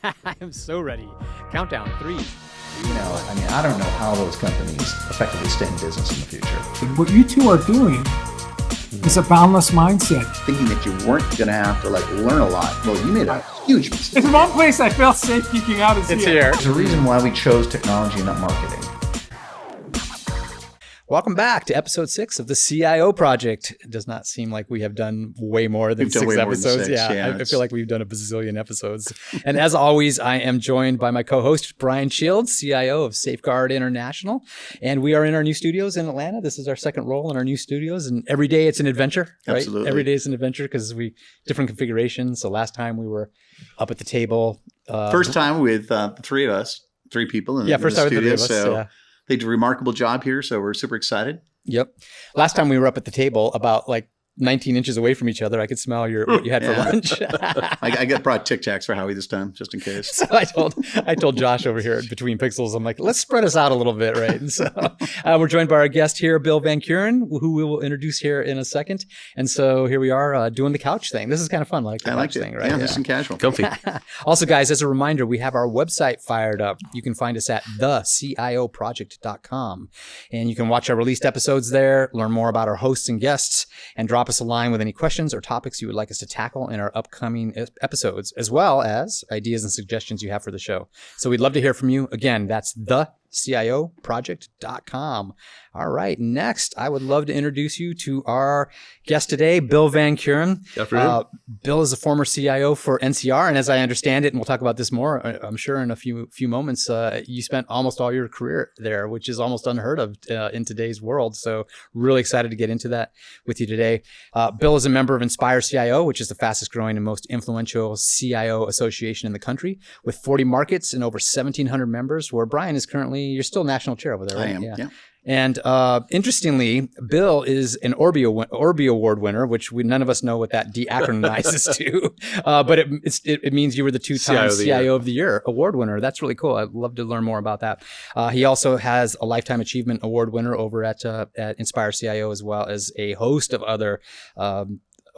I am so ready. Countdown, 3. I don't know how those companies effectively stay in business in the future. What you two are doing is a boundless mindset. Thinking that you weren't going to have to learn a lot. Well, you made a huge mistake. There's one place I feel safe geeking out is It's here. here. There's a reason why we chose technology and not marketing. Welcome back to episode 6 of the CIO Project. It does not seem like we have done way more than 6 episodes. I feel like we've done a bazillion episodes. And as always, I am joined by my co-host, Brian Shields, CIO of Safeguard International. And we are in our new studios in Atlanta. This is our second role in our new studios. And every day it's an adventure, right? Absolutely. Every day is an adventure because different configurations. So last time we were up at the table. First time with the three of us, 3 people in the First time with the studio. three of us, So yeah. they did a remarkable job here. So we're super excited. Yep. Last time we were up at the table about 19 inches away from each other. I could smell what you had for lunch. I brought Tic Tacs for Howie this time, just in case. So I told Josh over here at Between Pixels, I'm like, let's spread us out a little bit, right? And so we're joined by our guest here, Bill VanCuren, who we will introduce here in a second. And so here we are doing the couch thing. This is kind of fun, the couch thing, right? Yeah, nice and casual. Comfy. Also, guys, as a reminder, we have our website fired up. You can find us at thecioproject.com. And you can watch our released episodes there, learn more about our hosts and guests, and drop us a line with any questions or topics you would like us to tackle in our upcoming episodes, as well as ideas and suggestions you have for the show. So we'd love to hear from you. Again, that's thecioproject.com. All right. Next, I would love to introduce you to our guest today, Bill VanCuren. Bill is a former CIO for NCR. And as I understand it, and we'll talk about this more, I'm sure in a few moments, you spent almost all your career there, which is almost unheard of in today's world. So really excited to get into that with you today. Bill is a member of InspireCIO, which is the fastest growing and most influential CIO association in the country, with 40 markets and over 1,700 members, where Brian is currently, you're still national chair over there, right? I am, yeah. And interestingly, Bill is an ORBIE Award winner, which none of us know what that de-acronymizes to. But it means you were the 2-time CIO of the Year award winner. That's really cool. I'd love to learn more about that. He also has a Lifetime Achievement Award winner over at InspireCIO, as well as a host of other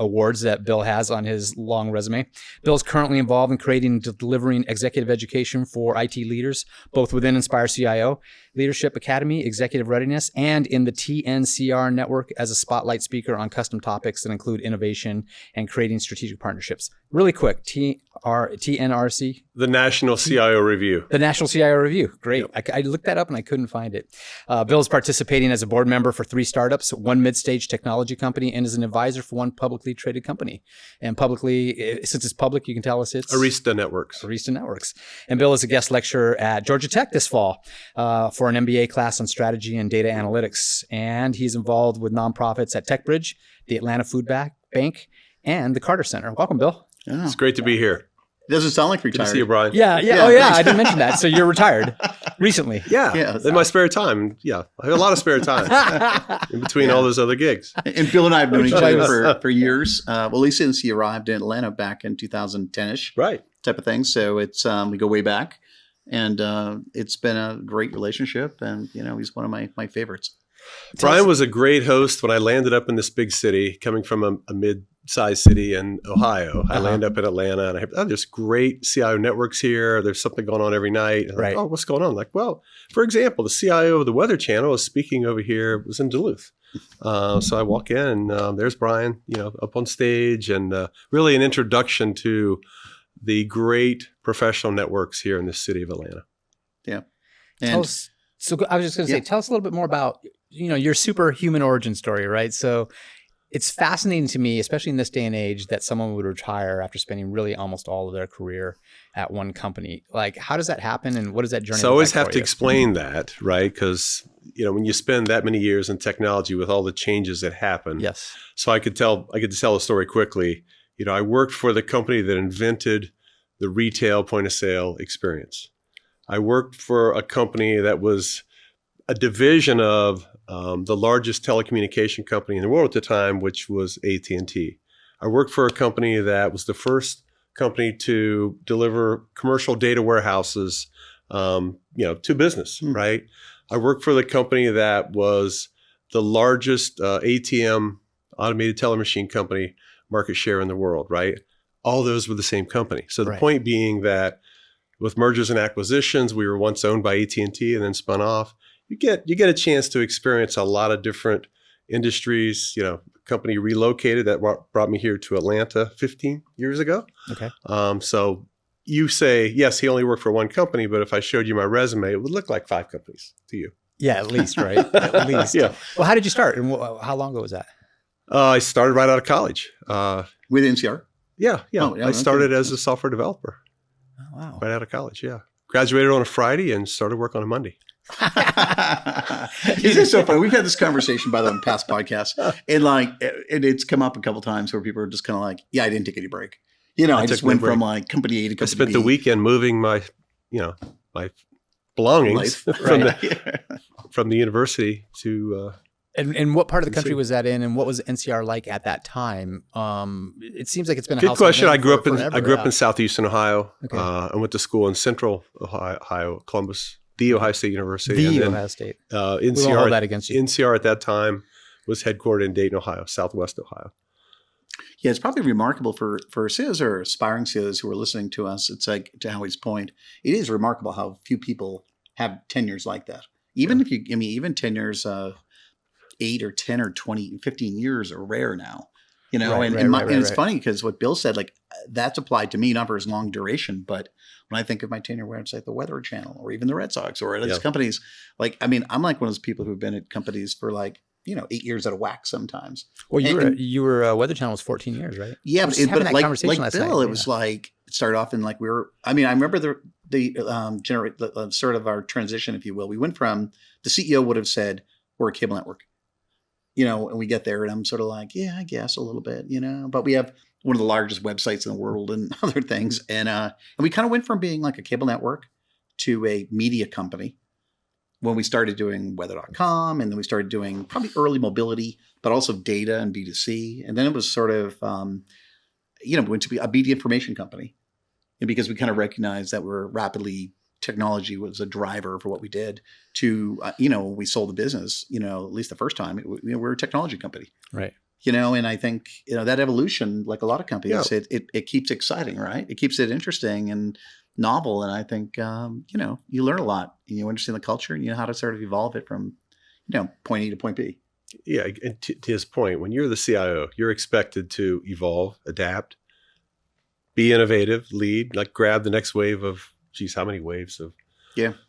awards that Bill has on his long resume. Bill is currently involved in creating and delivering executive education for IT leaders, both within InspireCIO, Leadership Academy, Executive Readiness, and in the TNCR network as a spotlight speaker on custom topics that include innovation and creating strategic partnerships. Really quick, TNRC? The National CIO Review. The National CIO Review. Great. Yep. I looked that up and I couldn't find it. Bill is participating as a board member for 3 startups, 1 mid-stage technology company, and is an advisor for 1 publicly traded company. And publicly, since it's public, you can tell us it's Arista Networks. And Bill is a guest lecturer at Georgia Tech this fall for an MBA class on strategy and data analytics. And he's involved with nonprofits at Techbridge, the Atlanta Food Bank, and the Carter Center. Welcome, Bill. Yeah. It's great to be here. It doesn't sound like Good retired. to see you, Brian. Yeah. Oh, yeah. I didn't mention that. So you're retired recently. Yeah. In my spare time. Yeah. I have a lot of spare time in between all those other gigs. And Bill and I have known each other for years. Well, at least since he arrived in Atlanta back in 2010-ish. Right. Type of thing. So it's we go way back. And it's been a great relationship. And, he's one of my favorites. Brian was a great host when I landed up in this big city, coming from a mid-sized city in Ohio. I land up in Atlanta, and there's great CIO networks here. There's something going on every night. Right. Like, what's going on? Like, well, for example, the CIO of the Weather Channel is speaking over here. Was in Duluth. So I walk in, and there's Brian, up on stage, and really an introduction to the great professional networks here in the city of Atlanta. Yeah. I was just going to say, tell us a little bit more about your superhuman origin story, right? So it's fascinating to me, especially in this day and age, that someone would retire after spending really almost all of their career at one company. Like, how does that happen, and what does that journey So I look always like have for to you? explain that, right? Because, when you spend that many years in technology with all the changes that happen. Yes. So I could tell a story quickly. I worked for the company that invented the retail point of sale experience. I worked for a company that was a division of the largest telecommunication company in the world at the time, which was AT&T. I worked for a company that was the first company to deliver commercial data warehouses, to business, right? I worked for the company that was the largest ATM, automated teller machine company, market share in the world, right? All those were the same company. So the point being that with mergers and acquisitions, we were once owned by AT&T and then spun off. You get a chance to experience a lot of different industries. Company relocated that brought me here to Atlanta 15 years ago. Okay. So you say, yes, he only worked for one company, but if I showed you my resume, it would look like 5 companies to you. Yeah, at least, right? At least. Yeah. Well, how did you start, and how long ago was that? I started right out of college. With NCR? Yeah. Oh, yeah, I started okay. as a software developer Oh, wow. right out of college. Yeah. Graduated on a Friday and started work on a Monday. Isn't it so funny? We've had this conversation, by the way, in past podcasts, and it's come up a couple times where people are just kind of like, "Yeah, I didn't take any break." I just went from like company A to company B. I spent the weekend moving my belongings from the university to. And what part of the country was that in, and what was NCR like at that time? It seems like it's been a good household question. name I grew up forever, in southeastern Ohio. Okay. I went to school in central Ohio, Columbus, the Ohio State University. The and then, Ohio State. We NCR won't hold that against you. NCR at that time was headquartered in Dayton, Ohio, Southwest Ohio. Yeah, it's probably remarkable for CIOs or aspiring CIOs who are listening to us. It's like, to Howie's point, it is remarkable how few people have tenures like that. Even if even tenures of 8 or 10 or 20, 15 years are rare now. And it's funny because what Bill said, like, that's applied to me, not for as long duration, but when I think of my tenure where it's like the Weather Channel or even the Red Sox or these companies, I'm like one of those people who've been at companies for 8 years at a whack sometimes. Well, you were Weather Channel was 14 years, right? Yeah, but like Bill, it was like, it started off in like I remember the sort of our transition, if you will. We went from, the CEO would have said, we're a cable network. And we get there and I'm sort of like, yeah, I guess a little bit, but we have one of the largest websites in the world and other things. And we kind of went from being like a cable network to a media company when we started doing weather.com. And then we started doing probably early mobility, but also data and B2C. And then it was sort of, went to be a media information company, because we kind of recognized that technology was a driver for what we did to, we sold the business, at least the first time, we're a technology company. Right. And I think, that evolution, like a lot of companies, it keeps exciting, right? It keeps it interesting and novel. And I think, you learn a lot and you understand the culture and you know how to sort of evolve it from, point A to point B. Yeah. And to his point, when you're the CIO, you're expected to evolve, adapt, be innovative, lead, like grab the next wave of, geez, how many waves of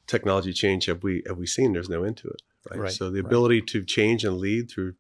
technology change have we seen? There's no end to it. Right. So the ability to change and lead through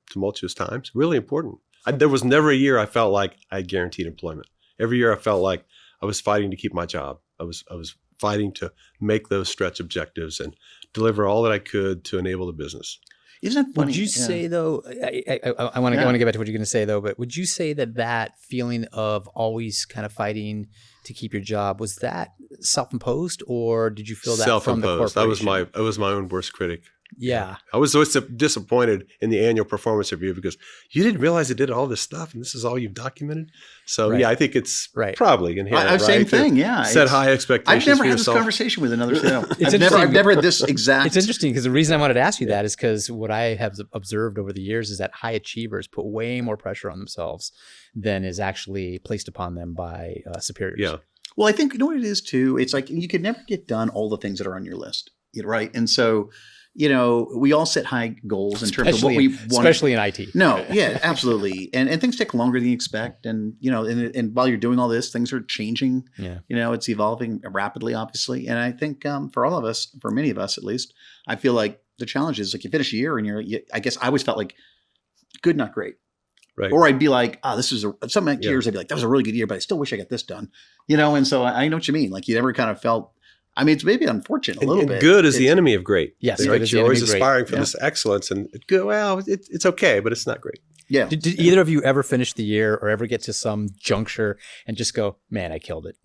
tumultuous times, really important. There was never a year I felt like I had guaranteed employment. Every year I felt like I was fighting to keep my job. I was fighting to make those stretch objectives and deliver all that I could to enable the business. Isn't that funny? Would you say though, I want to get back to what you're going to say though, but would you say that feeling of always kind of fighting to keep your job, was that self-imposed, or did you feel that from the corporation? I was my own worst critic. Yeah. I was always disappointed in the annual performance review because you didn't realize it did all this stuff and this is all you've documented. So I think it's probably inherent. Same thing. Yeah. Set high expectations. I've never had yourself. this conversation with another CEO. I've never had this exact. It's interesting because the reason I wanted to ask you that is because what I have observed over the years is that high achievers put way more pressure on themselves than is actually placed upon them by superiors. Yeah. Well, I think, what it is too, it's like you can never get done all the things that are on your list, right? And so, we all set high goals in terms of what we want. Especially in IT. No, yeah, absolutely. And things take longer than you expect. And, and while you're doing all this, things are changing. Yeah. It's evolving rapidly, obviously. And I think for all of us, for many of us at least, I feel like the challenge is like you finish a year and I guess I always felt like good, not great. Right. Or I'd be like, this is some years I'd be like, that was a really good year, but I still wish I got this done. And so I know what you mean. Like you never kind of felt, it's maybe unfortunate a little bit. Good is the enemy of great. Yes. Right? You're always aspiring for this excellence and it's okay, but it's not great. Yeah. Did either of you ever finish the year or ever get to some juncture and just go, man, I killed it?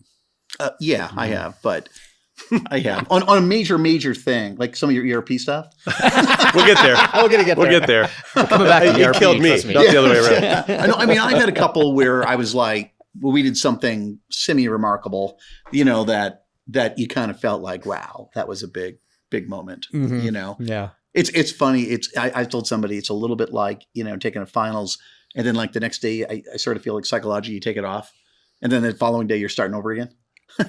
Yeah, I have, but I have on a major thing, like some of your ERP stuff. We'll get there. We'll get there. Coming back to ERP, it killed me, not the other way around. Yeah. I had a couple where I was like, we did something semi-remarkable, that you kind of felt like, wow, that was a big moment. Mm-hmm. Yeah. It's funny. I told somebody it's a little bit like, taking a finals and then like the next day I sort of feel like psychologically you take it off and then the following day you're starting over again.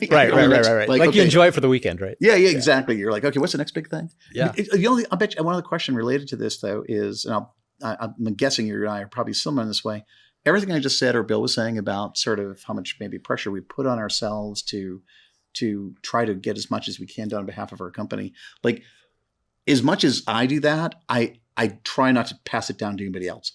Right. Like okay. you enjoy it for the weekend, right? Yeah, exactly. You're like, okay, what's the next big thing? Yeah. I bet you one other question related to this though is, and I'm guessing you and I are probably similar in this way. Everything I just said, or Bill was saying about sort of how much maybe pressure we put on ourselves to try to get as much as we can done on behalf of our company. Like, as much as I do that, I try not to pass it down to anybody else.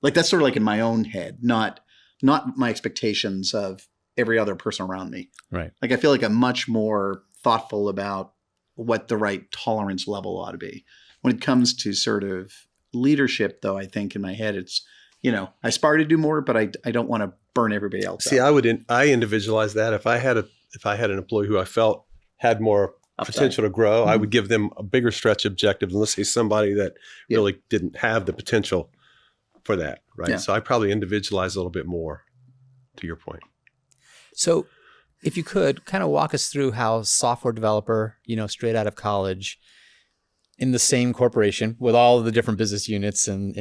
Like, that's sort of like in my own head, not my expectations of every other person around me. Right. Like, I feel like I'm much more thoughtful about what the right tolerance level ought to be. When it comes to sort of leadership, though, I think in my head, it's, I aspire to do more, but I don't want to burn everybody else See, out. I individualize that. If I had an employee who I felt had more potential to grow, I would give them a bigger stretch objective than, let's say, somebody that really didn't have the potential for that, right? Yeah. So I probably individualize a little bit more, to your point. So if you could kind of walk us through how software developer, straight out of college in the same corporation with all of the different business units and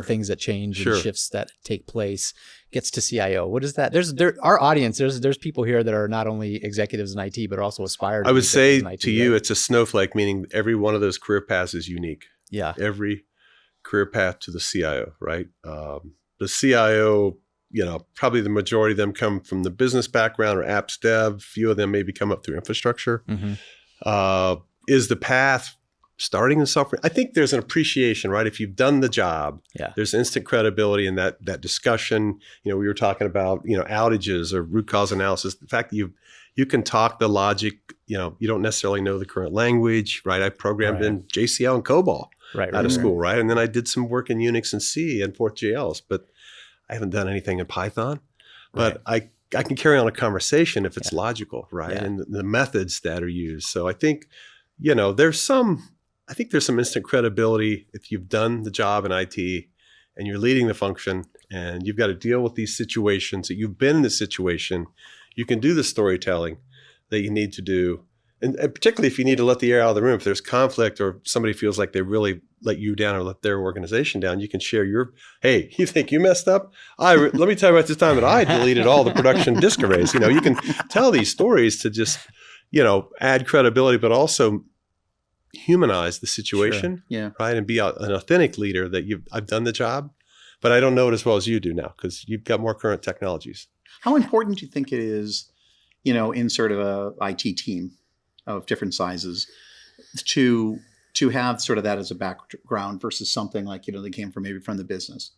things that change and shifts that take place gets to CIO. What is that? Our audience, there's people here that are not only executives in IT, but also aspire to I would say in IT, to you, it's a snowflake, meaning every one of those career paths is unique. Yeah. Every career path to the CIO, right? The CIO, probably the majority of them come from the business background or apps dev. Few of them maybe come up through infrastructure. Mm-hmm. Is the path starting in software? I think there's an appreciation, right? If you've done the job, there's instant credibility in that discussion. We were talking about, outages or root cause analysis. The fact that you can talk the logic, you don't necessarily know the current language, right? I programmed in JCL and COBOL out of school, right? And then I did some work in Unix and C and 4GLs, but I haven't done anything in Python. But I can carry on a conversation if it's logical, right? Yeah. And the methods that are used. So I think, there's some instant credibility if you've done the job in IT and you're leading the function and you've got to deal with these situations, that you've been in this situation, you can do the storytelling that you need to do. And particularly if you need to let the air out of the room, if there's conflict or somebody feels like they really let you down or let their organization down, you can share hey, you think you messed up? Let me tell you about this time that I deleted all the production disk arrays. You can tell these stories to just, add credibility, but also humanize the situation, right? And be an authentic leader that I've done the job, but I don't know it as well as you do now because you've got more current technologies. How important do you think it is, in sort of a IT team of different sizes to have sort of that as a background versus something like, they came from maybe from the business?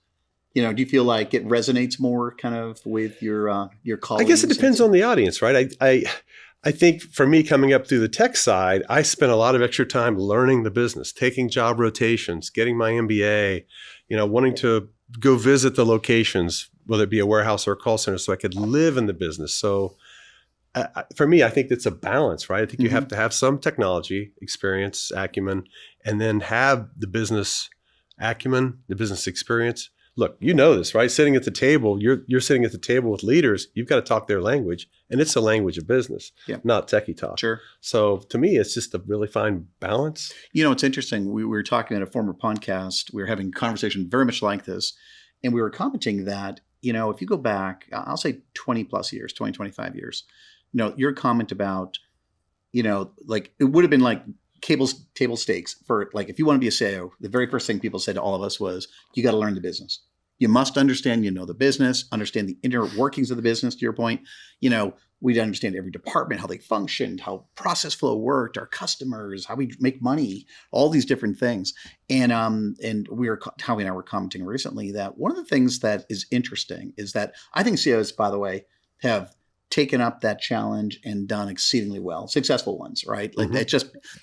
Do you feel like it resonates more kind of with your colleagues? I guess it depends on the audience, right? I think for me, coming up through the tech side, I spent a lot of extra time learning the business, taking job rotations, getting my MBA, wanting to go visit the locations, whether it be a warehouse or a call center, so I could live in the business. So for me, I think it's a balance, right? I think you have to have some technology experience, acumen, and then have the business acumen, the business experience. Look, this, right? Sitting at the table, you're sitting at the table with leaders. You've got to talk their language, and it's a language of business, not techie talk. Sure. So to me, it's just a really fine balance. It's interesting. We were talking at a former podcast. We were having a conversation very much like this, and we were commenting that, if you go back, I'll say 20 plus years, 20, 25 years, your comment about, like it would have been like table stakes for like, if you want to be a CIO, the very first thing people said to all of us was, you got to learn the business. You must understand, the business, understand the inner workings of the business, to your point. We'd understand every department, how they functioned, how process flow worked, our customers, how we make money, all these different things. And Howie and I were commenting recently that one of the things that is interesting is that I think CIOs, by the way, have taken up that challenge and done exceedingly well, successful ones, right? Like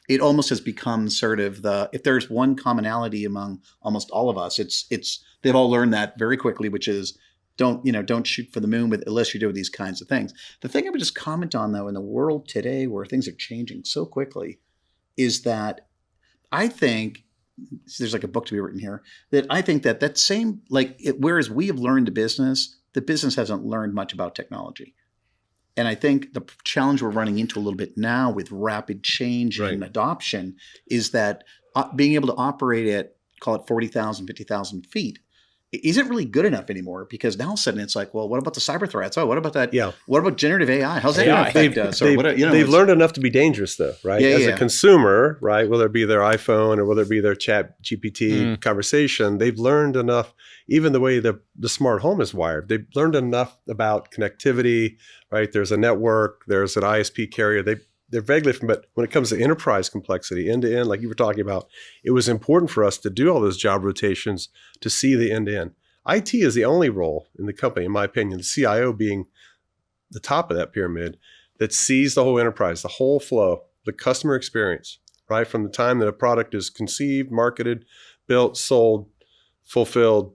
it almost has become sort of if there's one commonality among almost all of us, it's they've all learned that very quickly, which is don't shoot for the moon unless you're doing these kinds of things. The thing I would just comment on though, in the world today where things are changing so quickly, is that I think there's like a book to be written here that I think that same, whereas we have learned the business hasn't learned much about technology. And I think the challenge we're running into a little bit now with rapid change and adoption is that being able to operate at, call it 40,000, 50,000 feet, isn't really good enough anymore, because now all of a sudden it's like, well, what about the cyber threats? Oh, what about that? Yeah. What about generative AI? How's that going to affect us? Or what, They've learned enough to be dangerous, though, right? As a consumer, right, whether it be their iPhone or whether it be their chat GPT conversation, they've learned enough, even the way the smart home is wired. They've learned enough about connectivity, right? There's a network, there's an ISP carrier. They're vaguely from, but when it comes to enterprise complexity, end to end, like you were talking about, it was important for us to do all those job rotations to see the end to end. IT is the only role in the company, in my opinion, the CIO being the top of that pyramid, that sees the whole enterprise, the whole flow, the customer experience, right? From the time that a product is conceived, marketed, built, sold, fulfilled,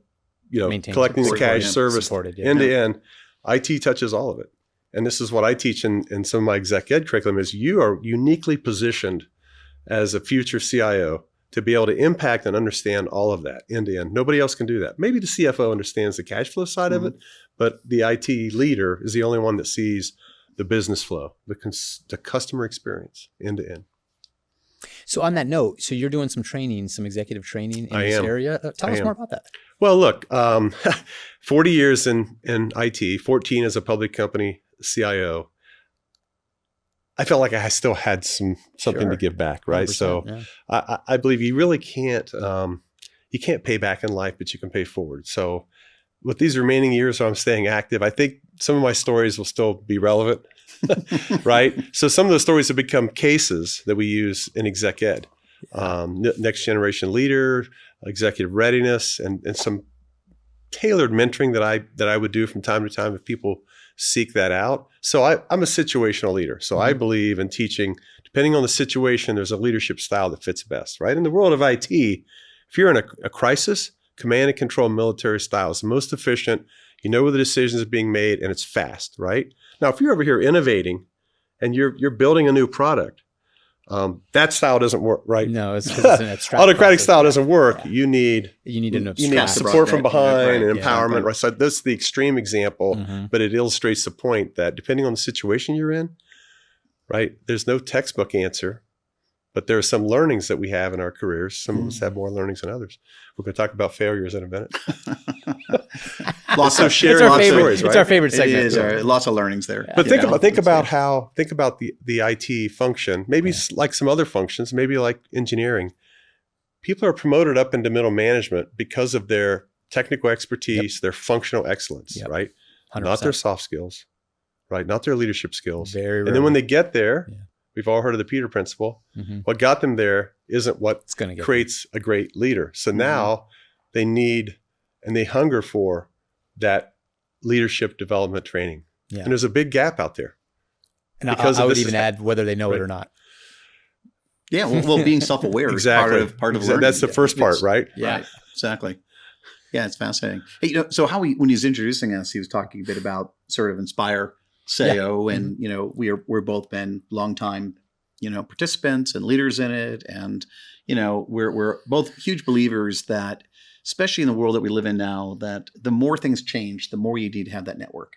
maintained, collecting the cash, service, end to end, IT touches all of it. And this is what I teach in some of my exec ed curriculum, is you are uniquely positioned as a future CIO to be able to impact and understand all of that end to end. Nobody else can do that. Maybe the CFO understands the cash flow side of it, but the IT leader is the only one that sees the business flow, the customer experience end to end. So on that note, so you're doing some training, some executive training in this area. Tell us more about that. Well, look, 40 years in IT, 14 as a public company CIO, I felt like I still had something to give back, right? So I believe you really can't, you can't pay back in life, but you can pay forward. So with these remaining years where I'm staying active, I think some of my stories will still be relevant, right? So some of those stories have become cases that we use in exec ed, next generation leader, executive readiness, and some tailored mentoring that I would do from time to time if people seek that out. So I'm a situational leader. So I believe in teaching, depending on the situation, there's a leadership style that fits best, right? In the world of IT, if you're in a crisis, command and control military style is the most efficient. You know where the decisions are being made, and it's fast, right? Now, if you're over here innovating and you're building a new product, that style doesn't work, right? No, it's an abstract autocratic style doesn't work. You need support from behind and empowerment, right? So this is the extreme example, but it illustrates the point that depending on the situation you're in, right, there's no textbook answer, but there are some learnings that we have in our careers. Some of us have more learnings than others. We're going to talk about failures in a minute. Lots of sharing stories, right? It's our favorite segment. It is, lots of learnings there. But think about the IT function, maybe like some other functions, maybe like engineering. People are promoted up into middle management because of their technical expertise, their functional excellence, right? 100%. Not their soft skills, right? Not their leadership skills. And then when they get there, we've all heard of the Peter Principle. What got them there isn't what creates a great leader. So now they need and they hunger for that leadership development training. And there's a big gap out there. And I would even add whether they know it or not. Yeah, well, being self-aware is part of learning. That's the first part, right? Yeah, right. Exactly. Yeah, it's fascinating. Hey, so when he was introducing us, he was talking a bit about sort of InspireCIO, and we're both been longtime participants and leaders in it, and we're both huge believers that, especially in the world that we live in now, that the more things change, the more you need to have that network.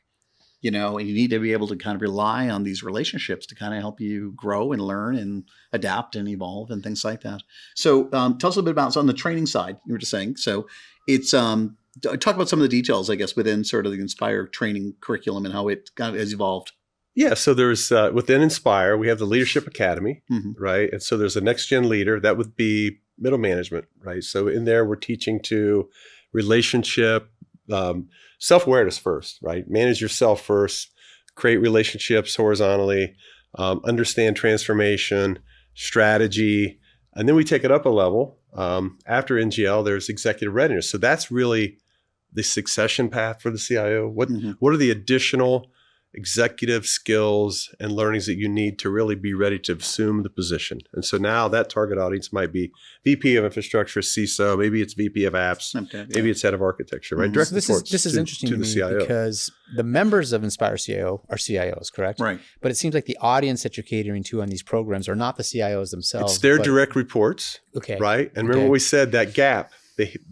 And you need to be able to kind of rely on these relationships to kind of help you grow and learn and adapt and evolve and things like that. So tell us a little bit about, so on the training side, you were just saying, so it's, talk about some of the details, I guess, within sort of the Inspire training curriculum and how it kind of has evolved. Yeah. So there's, within Inspire, we have the Leadership Academy, right? And so there's a next gen leader that would be middle management, right? So in there, we're teaching to relationship, self-awareness first, right? Manage yourself first, create relationships horizontally, understand transformation, strategy, and then we take it up a level. After NGL, there's executive readiness. So that's really the succession path for the CIO. What are the additional executive skills and learnings that you need to really be ready to assume the position? And so now that target audience might be VP of infrastructure, CISO, maybe it's VP of apps, maybe it's head of architecture, right? Direct so this is interesting to me CIO. Because the members of InspireCIO are CIOs, correct? Right. But it seems like the audience that you're catering to on these programs are not the CIOs themselves. It's their direct reports, right? And remember what we said, that gap.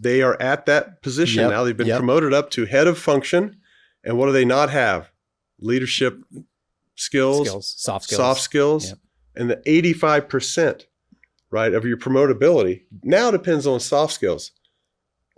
They are at that position now. They've been promoted up to head of function. And what do they not have? Leadership skills, soft skills, and the 85%, right, of your promotability now depends on soft skills.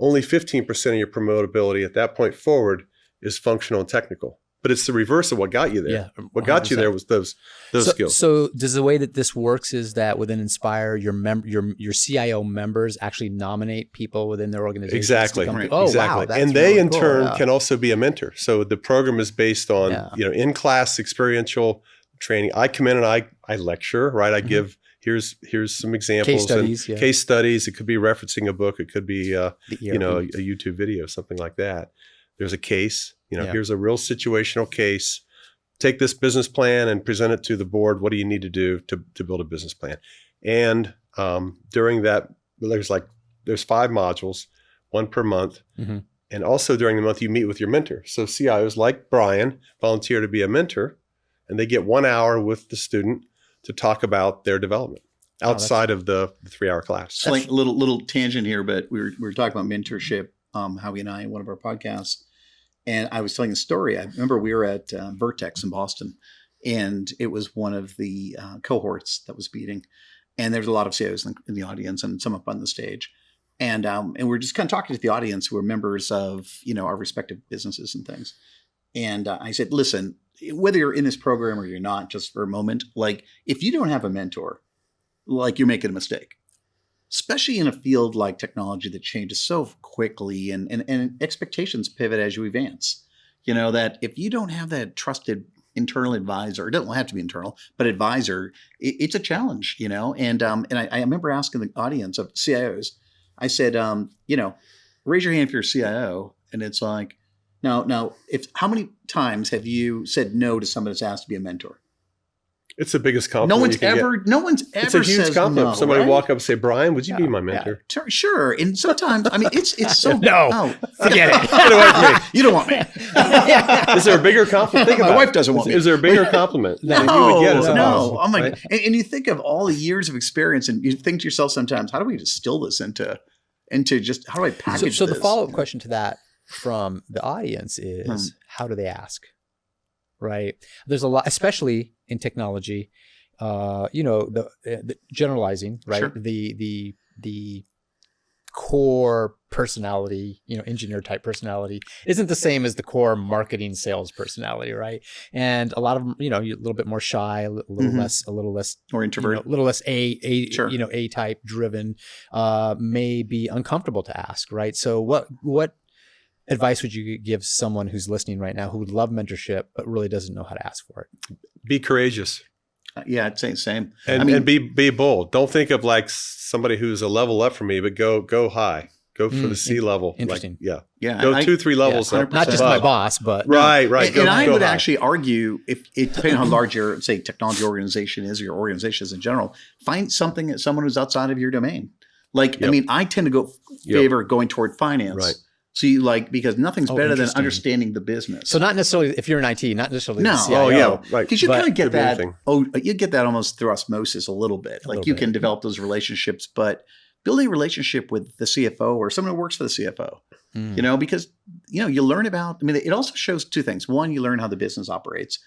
only 15% of your promotability at that point forward is functional and technical. But it's the reverse of what got you there. Yeah, what got you there was those skills. So does the way that this works is that within Inspire, your CIO members actually nominate people within their organization? Exactly. Oh, exactly. wow. That's And they really in cool. turn can also be a mentor. So the program is based on, in-class experiential training. I come in and I lecture, right? I give, here's some examples. Case studies. It could be referencing a book. It could be, a YouTube video, something like that. There's a case, here's a real situational case. Take this business plan and present it to the board. What do you need to do to build a business plan? And during that, there's 5 modules, 1 per month. Mm-hmm. And also during the month, you meet with your mentor. So CIOs like Brian volunteer to be a mentor, and they get 1 hour with the student to talk about their development outside of the 3-hour class. It's like a little tangent here, but we were talking about mentorship, Howie and I, in one of our podcasts. And I was telling a story. I remember we were at Vertex in Boston, and it was one of the cohorts that was meeting. And there was a lot of CIOs in the audience and some up on the stage. And we're just kind of talking to the audience who are members of, our respective businesses and things. And I said, listen, whether you're in this program or you're not, just for a moment, like if you don't have a mentor, like you're making a mistake. Especially in a field like technology that changes so quickly and expectations pivot as you advance. That if you don't have that trusted internal advisor, it doesn't have to be internal, but advisor, it's a challenge, And I remember asking the audience of CIOs, I said, raise your hand if you're a CIO. And it's like, now, how many times have you said no to somebody that's asked to be a mentor? It's the biggest compliment. No one's ever It's a huge says compliment. no, Somebody right? walk up and say, Brian, would you be my mentor? Yeah. Sure. And sometimes, it's so no. Forget it. Get away from me. You don't want me. Is there a bigger compliment? Think about My wife doesn't want me. Is there a bigger compliment that No. you would get as a boss? Oh my right? God. And you think of all the years of experience, and you think to yourself sometimes, how do we distill this into just how do I package So this? the follow-up question to that from the audience is, how do they ask? Right? There's a lot, especially in technology. The generalizing, right? Sure. The core personality, engineer type personality isn't the same as the core marketing sales personality, right? And a lot of them, you're a little bit more shy, a little less or introverted, a little less sure. A type driven, may be uncomfortable to ask, right? So what advice would you give someone who's listening right now who would love mentorship but really doesn't know how to ask for it? Be courageous. Yeah, I'd say the same. And be bold. Don't think of like somebody who's a level up from me, but go high. Go for the C level. Interesting. Go 2-3 levels up. Not just my boss, but right. And I would actually argue, if it depending on how large your technology organization is, or your organization is in general, find someone who's outside of your domain. I tend to favor going toward finance. Right. So because nothing's better than understanding the business. So not necessarily if you're in IT, not necessarily the CIO. Oh yeah, right. Because you kind of get that. You get that almost through osmosis a little bit. You can develop those relationships, but building a relationship with the CFO or someone who works for the CFO, because you learn about. It also shows 2 things. One, you learn how the business operates.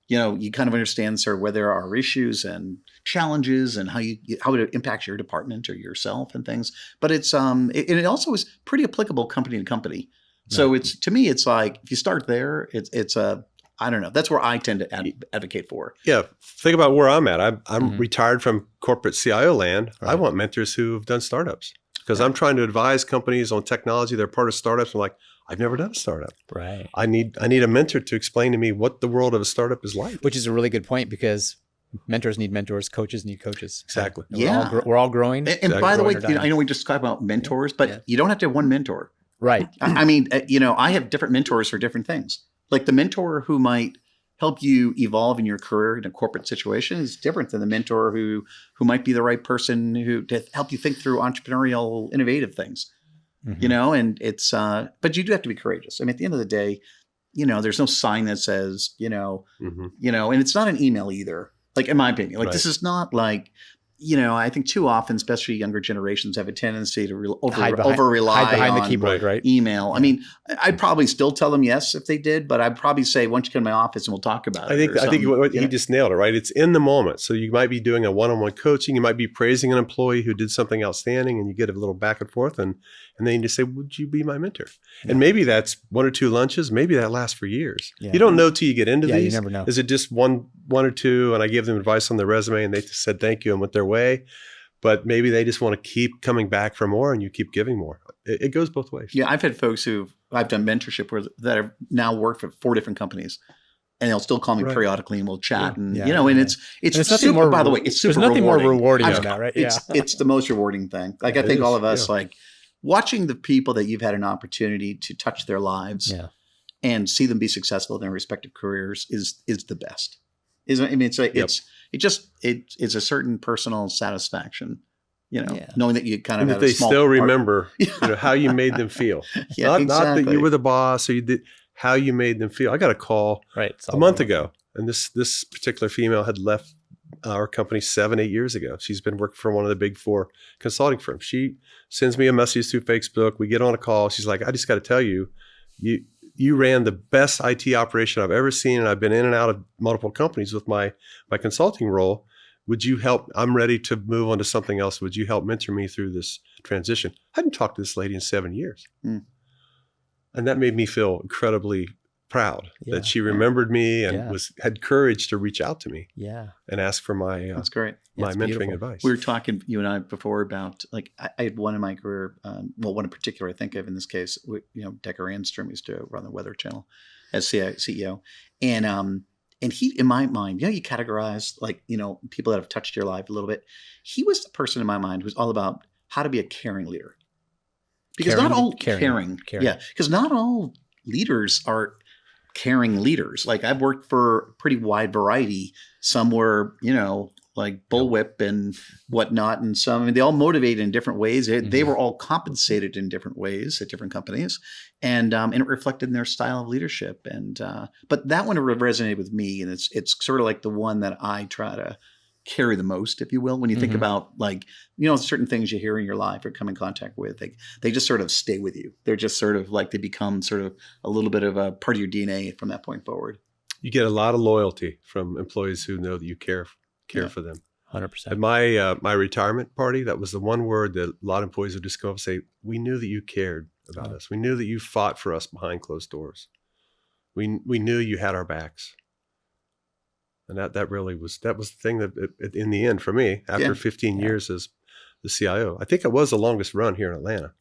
You kind of understand sort of where there are issues and challenges and how it impacts your department or yourself and things. But it also is pretty applicable company to company. So to me, it's like if you start there, it's I don't know. That's where I tend to advocate for. Yeah. Think about where I'm at. I'm retired from corporate CIO land. Right. I want mentors who have done startups because I'm trying to advise companies on technology. They're part of startups. I'm like, I've never done a startup. Right. I need a mentor to explain to me what the world of a startup is like. Which is a really good point because mentors need mentors, coaches need coaches. Exactly. We're all growing. And by the way, I know we just talked about mentors, but you don't have to have one mentor. Right. I have different mentors for different things. Like the mentor who might help you evolve in your career in a corporate situation is different than the mentor who might be the right person to help you think through entrepreneurial, innovative things. And it's, but you do have to be courageous. At the end of the day, there's no sign that says, and it's not an email either. In my opinion, this is not like, I think too often, especially younger generations, have a tendency to hide over-rely behind on the keyboard, right? email. I mean, I'd probably still tell them yes if they did, but I'd probably say, why don't you come to my office and we'll talk about it. I think he just nailed it, right? It's in the moment. So you might be doing a one-on-one coaching. You might be praising an employee who did something outstanding, and you get a little back and forth, and then you just say, would you be my mentor? Yeah. And maybe that's 1 or 2 lunches. Maybe that lasts for years. Yeah. You don't know till you get into these. You never know. Is it just one or two, and I give them advice on their resume, and they just said thank you and went their way? But maybe they just want to keep coming back for more, and you keep giving more. It goes both ways. Yeah, I've had folks I've done mentorship that have now worked for 4 different companies, and they'll still call me periodically, and we'll chat. And and it's nothing more. By the way, it's super. There's nothing rewarding. more rewarding than that, right? It's the most rewarding thing. Like I think all of us, like watching the people that you've had an opportunity to touch their lives, and see them be successful in their respective careers is the best. It's a certain personal satisfaction, knowing that you kind of and that they still remember how you made them feel. Not that you were the boss or you did how you made them feel. I got a call a month ago, and this particular female had left our company 7-8 years ago. She's been working for one of the big 4 consulting firms. She sends me a message through Facebook. We get on a call. She's like, I just got to tell you, you ran the best IT operation I've ever seen, and I've been in and out of multiple companies with my consulting role. Would you help? I'm ready to move on to something else. Would you help mentor me through this transition? I hadn't talked to this lady in 7 years. And that made me feel incredibly proud that she remembered me and had courage to reach out to me and ask for my that's great. My mentoring advice. We were talking, you and I, before about, like, I had one in my career, one in particular I think of in this case, Decker Anstrom used to run the Weather Channel as CEO. And he, in my mind, you categorize, like, people that have touched your life a little bit. He was the person in my mind who was all about how to be a caring leader. Because not all caring. Yeah, because not all leaders are caring leaders. Like, I've worked for a pretty wide variety. Some were, like bullwhip and whatnot. And some, they all motivated in different ways. They were all compensated in different ways at different companies. And it reflected in their style of leadership. And but that one resonated with me. And it's sort of like the one that I try to carry the most, if you will, when you think about, like, certain things you hear in your life or come in contact with, they just sort of stay with you. They're just sort of like, they become sort of a little bit of a part of your DNA from that point forward. You get a lot of loyalty from employees who know that you care for them. 100%. At my retirement party, that was the one word that a lot of employees would just go up and say, we knew that you cared about us. We knew that you fought for us behind closed doors. We knew you had our backs. And that was the thing that in the end for me, after 15 years as the CIO, I think it was the longest run here in Atlanta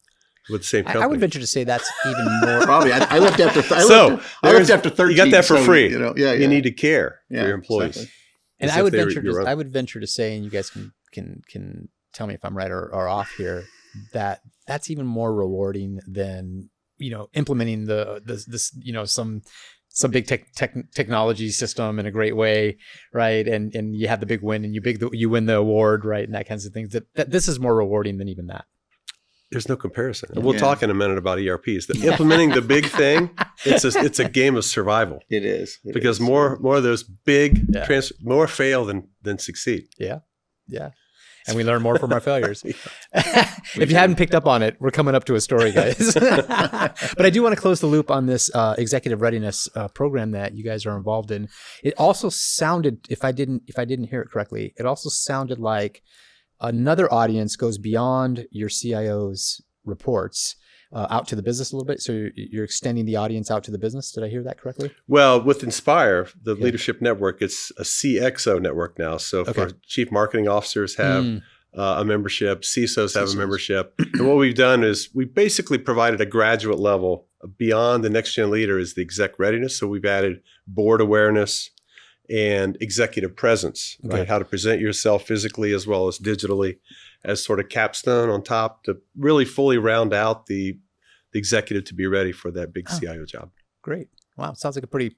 with the same company. I would venture to say that's even more. Probably. I left after. I left after 13. You got that for free. You need to care for your employees. Exactly. And I would venture to say, and you guys can tell me if I'm right or off here, that that's even more rewarding than implementing some big technology system in a great way, right? And you have the big win, and you win the award, right? And that kinds of things. That this is more rewarding than even that. There's no comparison. And we'll talk in a minute about ERPs. Implementing the big thing, it's a game of survival. It is. Because more of those big more fail than succeed. Yeah. And we learn more from our failures. If you hadn't picked up on it, we're coming up to a story, guys. But I do want to close the loop on this executive readiness program that you guys are involved in. It also sounded, if I didn't hear it correctly, it also sounded like another audience goes beyond your CIO's reports out to the business a little bit. So you're extending the audience out to the business. Did I hear that correctly? Well, with Inspire, the leadership network, it's a CXO network now. So for chief marketing officers have a membership, CISOs have a membership. And what we've done is we basically provided a graduate level beyond the next gen leader is the exec readiness. So we've added board awareness and executive presence, right? How to present yourself physically as well as digitally as sort of capstone on top to really fully round out the executive to be ready for that big CIO job. Great. Wow. Sounds like a pretty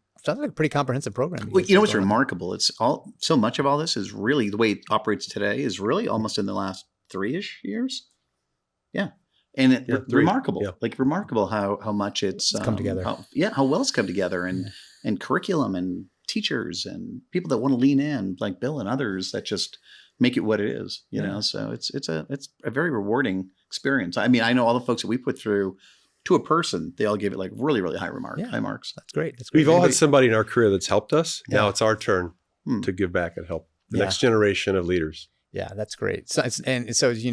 comprehensive program. Well, what's remarkable? It's so much of all this is really the way it operates today is really almost in the last 3-ish years. Yeah. And remarkable, remarkable how much it's come together. How well it's come together and curriculum and teachers and people that want to lean in, like Bill and others, that just make it what it is. You know, so it's a very rewarding experience. I mean, I know all the folks that we put through to a person, they all give it like really, really high marks. That's great. That's great. We've all had somebody in our career that's helped us. Yeah. Now it's our turn to give back and help the next generation of leaders. Yeah, that's great. So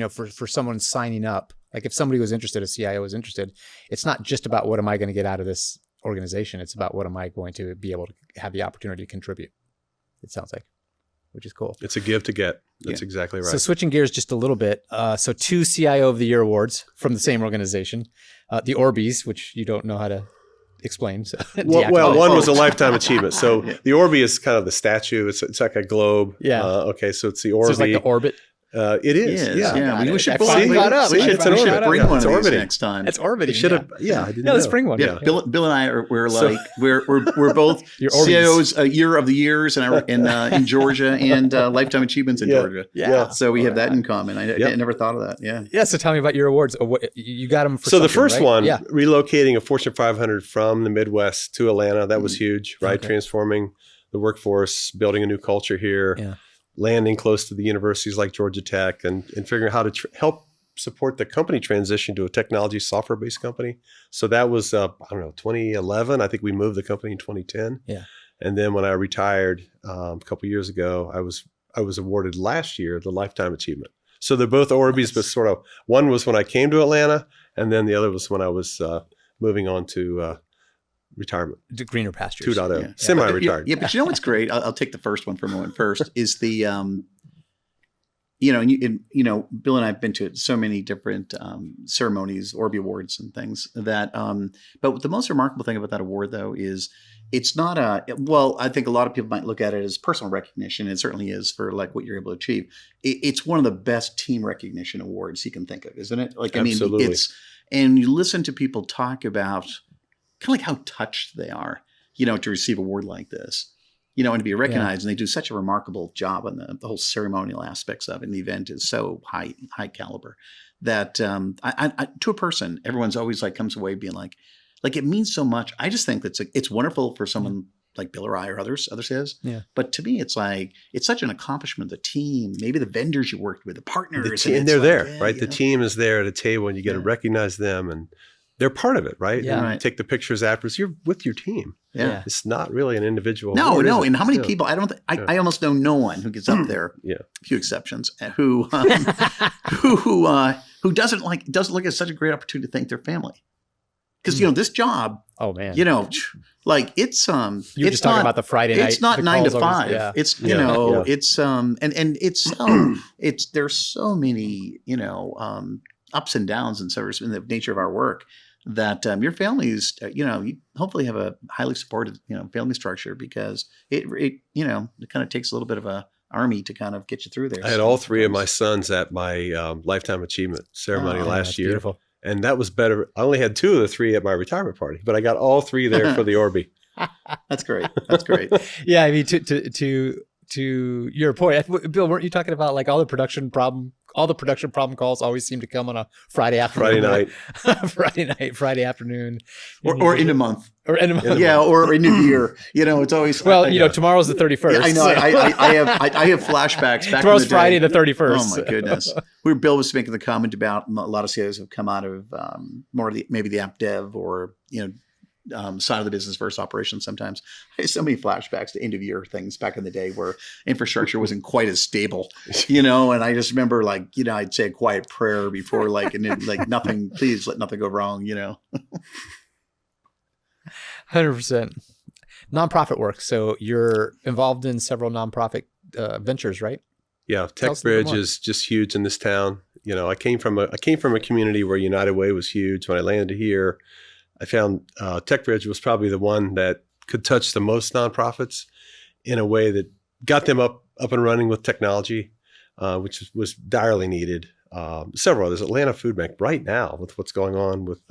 for someone signing up, like if somebody was interested, a CIO was interested, it's not just about what am I going to get out of this organization. It's about what am I going to be able to have the opportunity to contribute. It sounds like, which is cool. It's a give to get. That's exactly right. So switching gears just a little bit. So 2 CIO of the Year awards from the same organization, the Orbies, which you don't know how to explain. So well, one was a lifetime achievement. So the Orbie is kind of the statue. It's like a globe. Yeah. Okay. So it's the Orbie. So it's like the orbit. It is. Yeah. We should bring one of these next time. It's orbiting. Should have. Yeah. I didn't know. Let's bring one. Yeah. Bill and I we're both CIOs Year of the Years in Georgia and Lifetime Achievements in Georgia. Yeah. So we have that in common. I never thought of that. Yeah. Yeah. So tell me about your awards. You got them for the first one, relocating a Fortune 500 from the Midwest to Atlanta. That was huge, right? Okay. Transforming the workforce, building a new culture here. Yeah. Landing close to the universities like Georgia Tech and figuring out how to help support the company transition to a technology software-based company. So that was, 2011. I think we moved the company in 2010. Yeah. And then when I retired a couple of years ago, I was awarded last year the Lifetime Achievement. So they're both Orbies, but sort of one was when I came to Atlanta, and then the other was when I was moving on to retirement. The greener pastures. 2.0. Semi-retired. Yeah, but you know what's great? I'll take the first one for a moment first, is the, Bill and I have been to so many different ceremonies, Orby Awards and things that, but the most remarkable thing about that award though is it's not I think a lot of people might look at it as personal recognition. It certainly is for like what you're able to achieve. It's one of the best team recognition awards you can think of, isn't it? Like, Absolutely. I mean, and you listen to people talk about kind of like how touched they are, to receive a award like this, and to be recognized. And they do such a remarkable job on the whole ceremonial aspects of it. And the event is so high caliber that I, to a person, everyone's always like comes away being like it means so much. I just think that it's wonderful for someone like Bill or I or others says. Yeah. But to me, it's like, it's such an accomplishment. The team, maybe the vendors you worked with, the partners. And they're there, right? The team is there at a table and you get to recognize them and they're part of it, right? Yeah. And you take the pictures afterwards. You're with your team. Yeah. It's not really an individual. No. And how many people, I almost know no one who gets up there, a few exceptions, who doesn't look at such a great opportunity to thank their family. Because, this job, oh man, like it's, you're just talking about the Friday night. It's not 9 to 5. Yeah. It's, it's, and it's, there's so many, ups and downs and so in the nature of our work that your families, you hopefully have a highly supported, family structure because it kind of takes a little bit of a army to kind of get you through there. I had all 3 of my sons at my Lifetime Achievement ceremony last year. Beautiful. And that was better. I only had 2 of the 3 at my retirement party, but I got all 3 there for the Orby. That's great. That's great. Yeah. I mean, to your point, Bill, weren't you talking about like all the production problem calls always seem to come on a Friday afternoon. Friday afternoon. Or in a month. Or in a month. Yeah, or in a year. It's always... Well, tomorrow's the 31st. Yeah, I know. So. I have flashbacks back tomorrow's in the Friday day. the 31st. Oh, my goodness. Bill was making the comment about a lot of CIOs have come out of more of maybe the app dev or, side of the business versus operations sometimes. I have so many flashbacks to end of year things back in the day where infrastructure wasn't quite as stable, and I just remember I'd say a quiet prayer before and then, nothing, please let nothing go wrong, 100%. Nonprofit work. So you're involved in several nonprofit ventures, right? Yeah. Techbridge is just huge in this town. I came from a community where United Way was huge. When I landed here, I found Techbridge was probably the one that could touch the most nonprofits in a way that got them up and running with technology, which was direly needed. Several others, Atlanta Food Bank, right now with what's going on with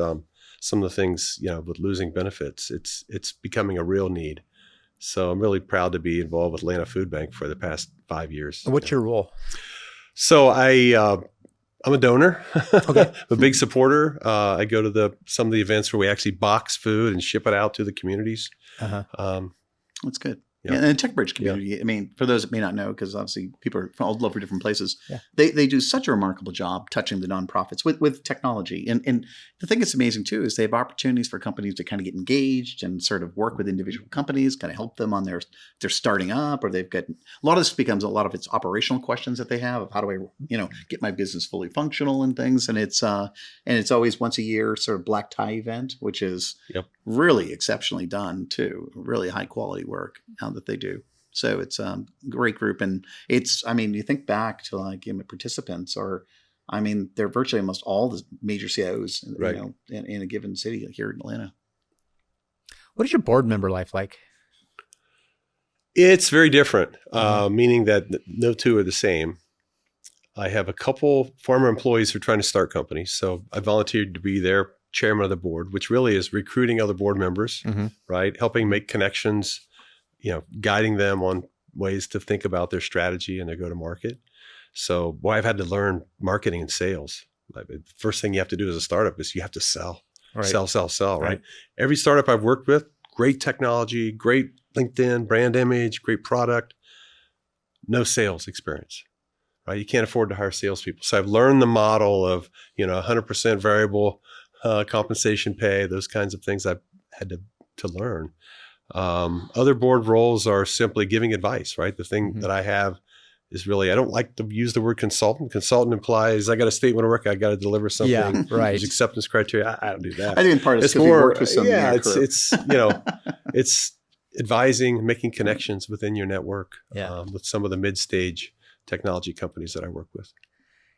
some of the things, with losing benefits, it's becoming a real need. So I'm really proud to be involved with Atlanta Food Bank for the past 5 years. What's your role? So I'm a donor. Okay. I'm a big supporter. I go to some of the events where we actually box food and ship it out to the communities. Uh-huh. That's good. Yeah. And the Techbridge community, I mean, for those that may not know, because obviously people are all over different places, Yeah. they do such a remarkable job touching the nonprofits with technology. And the thing that's amazing too is they have opportunities for companies to kind of get engaged and sort of work with individual companies, kind of help them on they're starting up, or they've got a lot of this becomes a lot of it's operational questions that they have of how do I get my business fully functional and things. And it's always once a year sort of black tie event, which is really exceptionally done too, really high quality work that they do. So it's a great group. And it's, I mean, you think back to like participants they're virtually almost all the major CIOs in a given city here in Atlanta. What is your board member life like? It's very different, meaning that no two are the same. I have a couple former employees who are trying to start companies. So I volunteered to be their chairman of the board, which really is recruiting other board members, right? Helping make connections, guiding them on ways to think about their strategy and their go-to-market. So, boy, I've had to learn marketing and sales. Like, the first thing you have to do as a startup is you have to sell, sell, right? Every startup I've worked with, great technology, great LinkedIn, brand image, great product, no sales experience, right? You can't afford to hire salespeople. So I've learned the model of, 100% variable compensation pay, those kinds of things I've had to learn. Other board roles are simply giving advice, right? The thing that I have is really, I don't like to use the word consultant. Consultant implies I got a statement of work, I got to deliver something. Yeah, right. There's acceptance criteria. I don't do that. I think part of it's because we worked with some. Yeah, it's it's advising, making connections within your network with some of the mid-stage technology companies that I work with.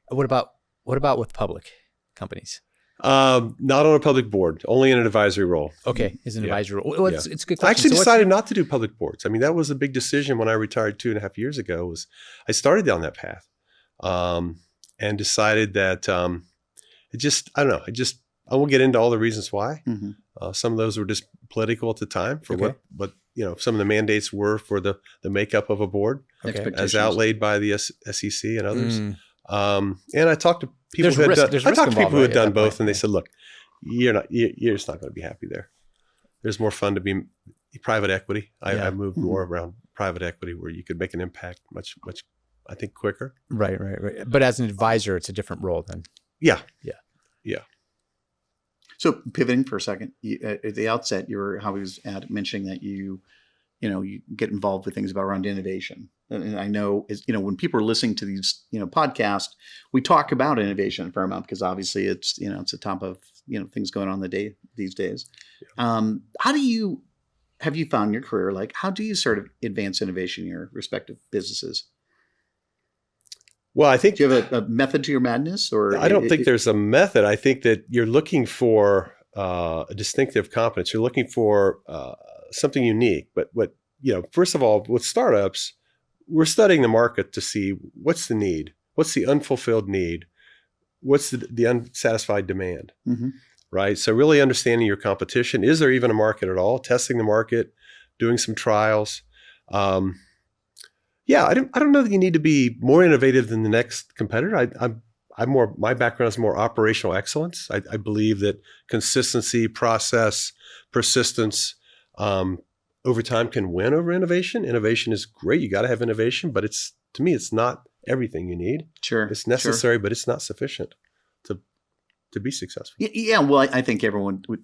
What about with public companies? Not on a public board, only in an advisory role. Okay, is an advisory role. Well, it's a good question. I actually decided not to do public boards. I mean, that was a big decision when I retired 2.5 years ago. Was I started down that path, and decided that I won't get into all the reasons why. Some of those were just political at the time for what some of the mandates were for the makeup of a board, as outlaid by the SEC and others. And I talked to people who had done both, and they said, "Look, you're just not going to be happy there. There's more fun to be private equity." I moved more around private equity where you could make an impact much, I think, quicker. Right. But as an advisor, it's a different role then. Yeah. So pivoting for a second, at the outset, I was mentioning that you get involved with things around innovation. And I know, when people are listening to these, podcasts, we talk about innovation a fair amount because obviously it's the top of, things going on these days. Yeah. Have you found in your career, like, how do you sort of advance innovation in your respective businesses? Well, I think, do you have a method to your madness, or I don't think there's a method. I think that you're looking for a distinctive competence. You're looking for something unique. But first of all, with startups, we're studying the market to see what's the need, what's the unfulfilled need, what's the unsatisfied demand, right? So really understanding your competition. Is there even a market at all? Testing the market, doing some trials. I don't know that you need to be more innovative than the next competitor. My background is more operational excellence. I believe that consistency, process, persistence, over time can win over innovation. Innovation is great. You got to have innovation, but to me, it's not everything you need. Sure. It's necessary, but it's not sufficient to be successful. Yeah. Well, I think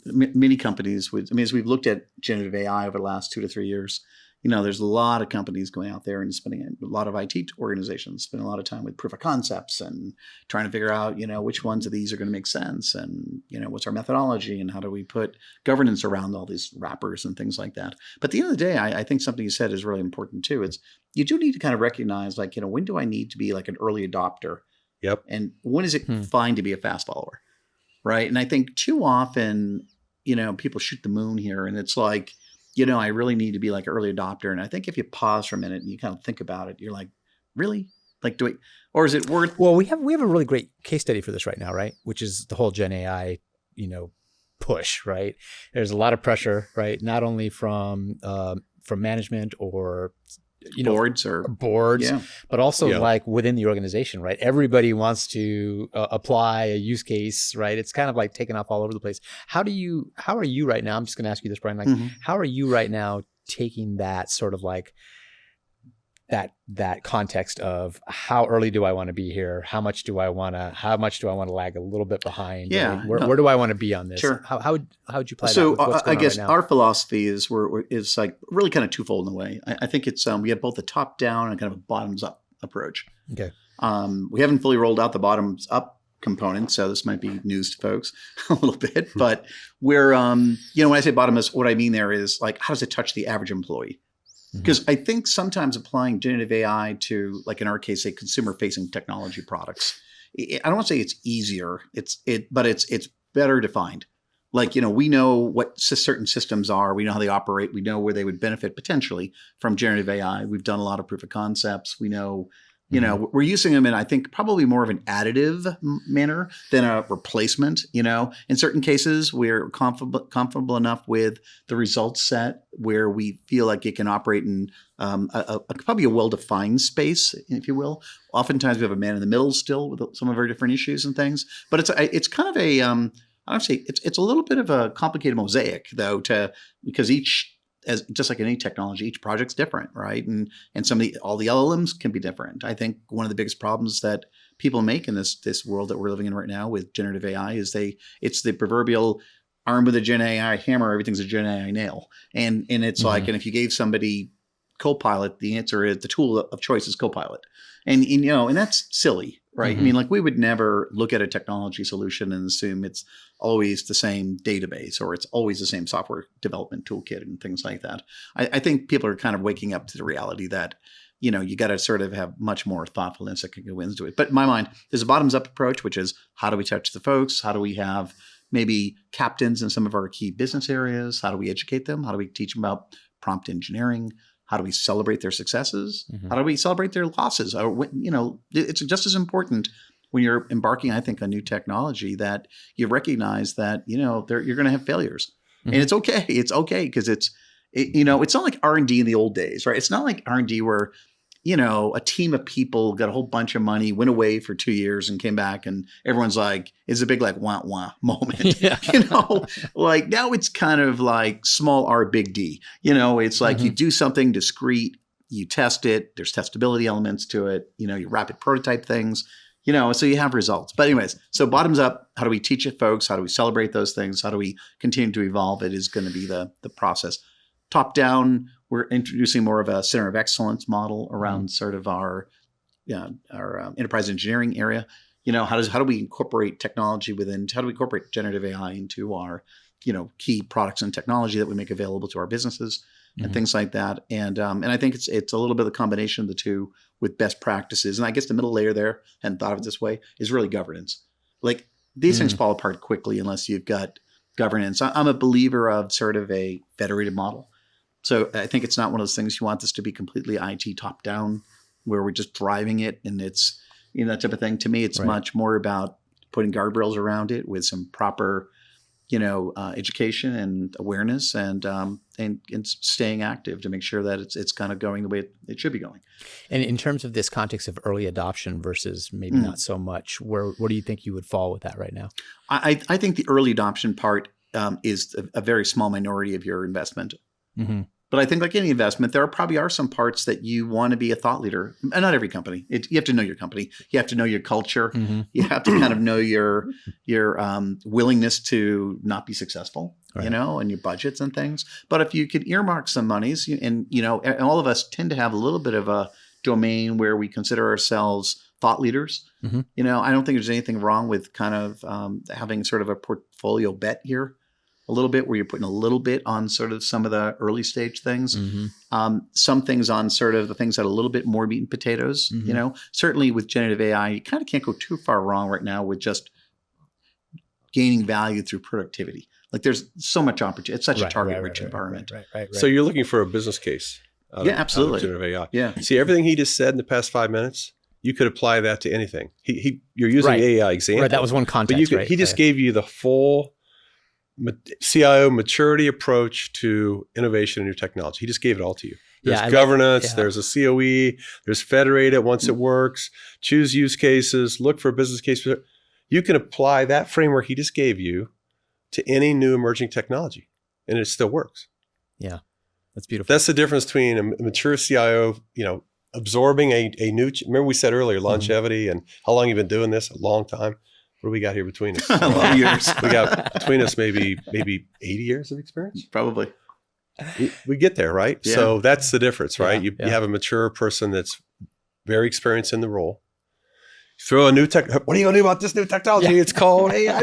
many companies as we've looked at generative AI over the last 2 to 3 years, there's a lot of companies going out there and spending a lot of IT organizations, spending a lot of time with proof of concepts and trying to figure out, which ones of these are going to make sense and, what's our methodology and how do we put governance around all these wrappers and things like that. But at the end of the day, I think something you said is really important too. It's you do need to kind of recognize like, when do I need to be like an early adopter? Yep. And when is it fine to be a fast follower? Right. And I think too often, people shoot the moon here and it's like, I really need to be like an early adopter. And I think if you pause for a minute and you kind of think about it, you're like, really? Like, or is it worth? Well, we have a really great case study for this right now, right? Which is the whole Gen AI, push, right? There's a lot of pressure, right? Not only from management or boards, but also like within the organization, right? Everybody wants to apply a use case, right? It's kind of like taking off all over the place. How are you right now? I'm just going to ask you this, Brian. Like, how are you right now taking that sort of like that context of how early do I want to be here? How much do I want to lag a little bit behind? Yeah. Where do I want to be on this? Sure. How would you apply that? So with what's I going on guess right now? our philosophy is like really kind of twofold in a way. I think it's we have both a top down and kind of a bottoms up approach. Okay. We haven't fully rolled out the bottoms up component, so this might be news to folks a little bit. But we're when I say bottoms, what I mean there is like how does it touch the average employee? Because I think sometimes applying generative AI to, like in our case, say consumer-facing technology products, I don't want to say it's easier. But it's better defined. Like we know what certain systems are. We know how they operate. We know where they would benefit potentially from generative AI. We've done a lot of proof of concepts. We know. We're using them in, I think, probably more of an additive manner than a replacement. In certain cases, we're comfortable enough with the results set where we feel like it can operate in probably a well-defined space, if you will. Oftentimes, we have a man in the middle still with some of our different issues and things. But it's kind of a, I don't say it's a little bit of a complicated mosaic, though, because just like in any technology, each project's different, right? And all the LLMs can be different. I think one of the biggest problems that people make in this world that we're living in right now with generative AI is it's the proverbial armed with a Gen AI hammer, everything's a Gen AI nail. And it's like, and if you gave somebody Copilot, the answer is the tool of choice is Copilot. And that's silly, right? I mean, like we would never look at a technology solution and assume it's always the same database or it's always the same software development toolkit and things like that. I think people are kind of waking up to the reality that, you got to sort of have much more thoughtfulness that can go into it. But in my mind, there's a bottoms up approach, which is how do we touch the folks? How do we have maybe captains in some of our key business areas? How do we educate them? How do we teach them about prompt engineering? How do we celebrate their successes? How do we celebrate their losses? It's just as important when you're embarking, I think, on new technology that you recognize that, you're going to have failures. And it's okay. It's okay because it's not like R&D in the old days, right? It's not like R&D where, a team of people got a whole bunch of money, went away for 2 years and came back and everyone's like, it's a big like wah wah moment. Yeah. Like now it's kind of like small R, big D. It's like you do something discrete, you test it, there's testability elements to it, you rapid prototype things, so you have results. But anyways, so bottoms up, how do we teach it folks? How do we celebrate those things? How do we continue to evolve? It is going to be the process. Top down, we're introducing more of a center of excellence model around sort of our enterprise engineering area. How do we incorporate technology how do we incorporate generative AI into our, key products and technology that we make available to our businesses and things like that. And I think it's a little bit of the combination of the two with best practices. And I guess the middle layer there, and thought of it this way, is really governance. Like these things fall apart quickly unless you've got governance. I'm a believer of sort of a federated model. So I think it's not one of those things you want this to be completely IT top down where we're just driving it and it's, that type of thing. To me, it's much more about putting guardrails around it with some proper, education and awareness and staying active to make sure that it's kind of going the way it should be going. And in terms of this context of early adoption versus maybe not so much, where do you think you would fall with that right now? I think the early adoption part is a very small minority of your investment. But I think like any investment, there probably are some parts that you want to be a thought leader. And not every company. You have to know your company. You have to know your culture. You have to kind of know your willingness to not be successful, and your budgets and things. But if you could earmark some monies, and all of us tend to have a little bit of a domain where we consider ourselves thought leaders. I don't think there's anything wrong with kind of having sort of a portfolio bet here. A little bit where you're putting a little bit on sort of some of the early stage things, some things on sort of the things that are a little bit more meat and potatoes, certainly with generative AI, you kind of can't go too far wrong right now with just gaining value through productivity. Like there's so much opportunity. It's such a target rich environment. Right. So you're looking for a business case. Absolutely. Out of generative AI. Yeah. See, everything he just said in the past 5 minutes, you could apply that to anything. You're using AI example. Right. That was one context. But he just gave you the full CIO maturity approach to innovation in your technology. He just gave it all to you. There's governance, there's a COE, there's federate it once it works, choose use cases, look for a business case. You can apply that framework he just gave you to any new emerging technology and it still works. Yeah. That's beautiful. That's the difference between a mature CIO, absorbing a new, remember we said earlier, longevity and how long you've been doing this? A long time. What do we got here between us? A lot of years. We got between us maybe 80 years of experience. Probably. We get there, right? Yeah. So that's the difference, right? Yeah, You have a mature person that's very experienced in the role. Throw a new tech. What are you going to do about this new technology? It's called AI.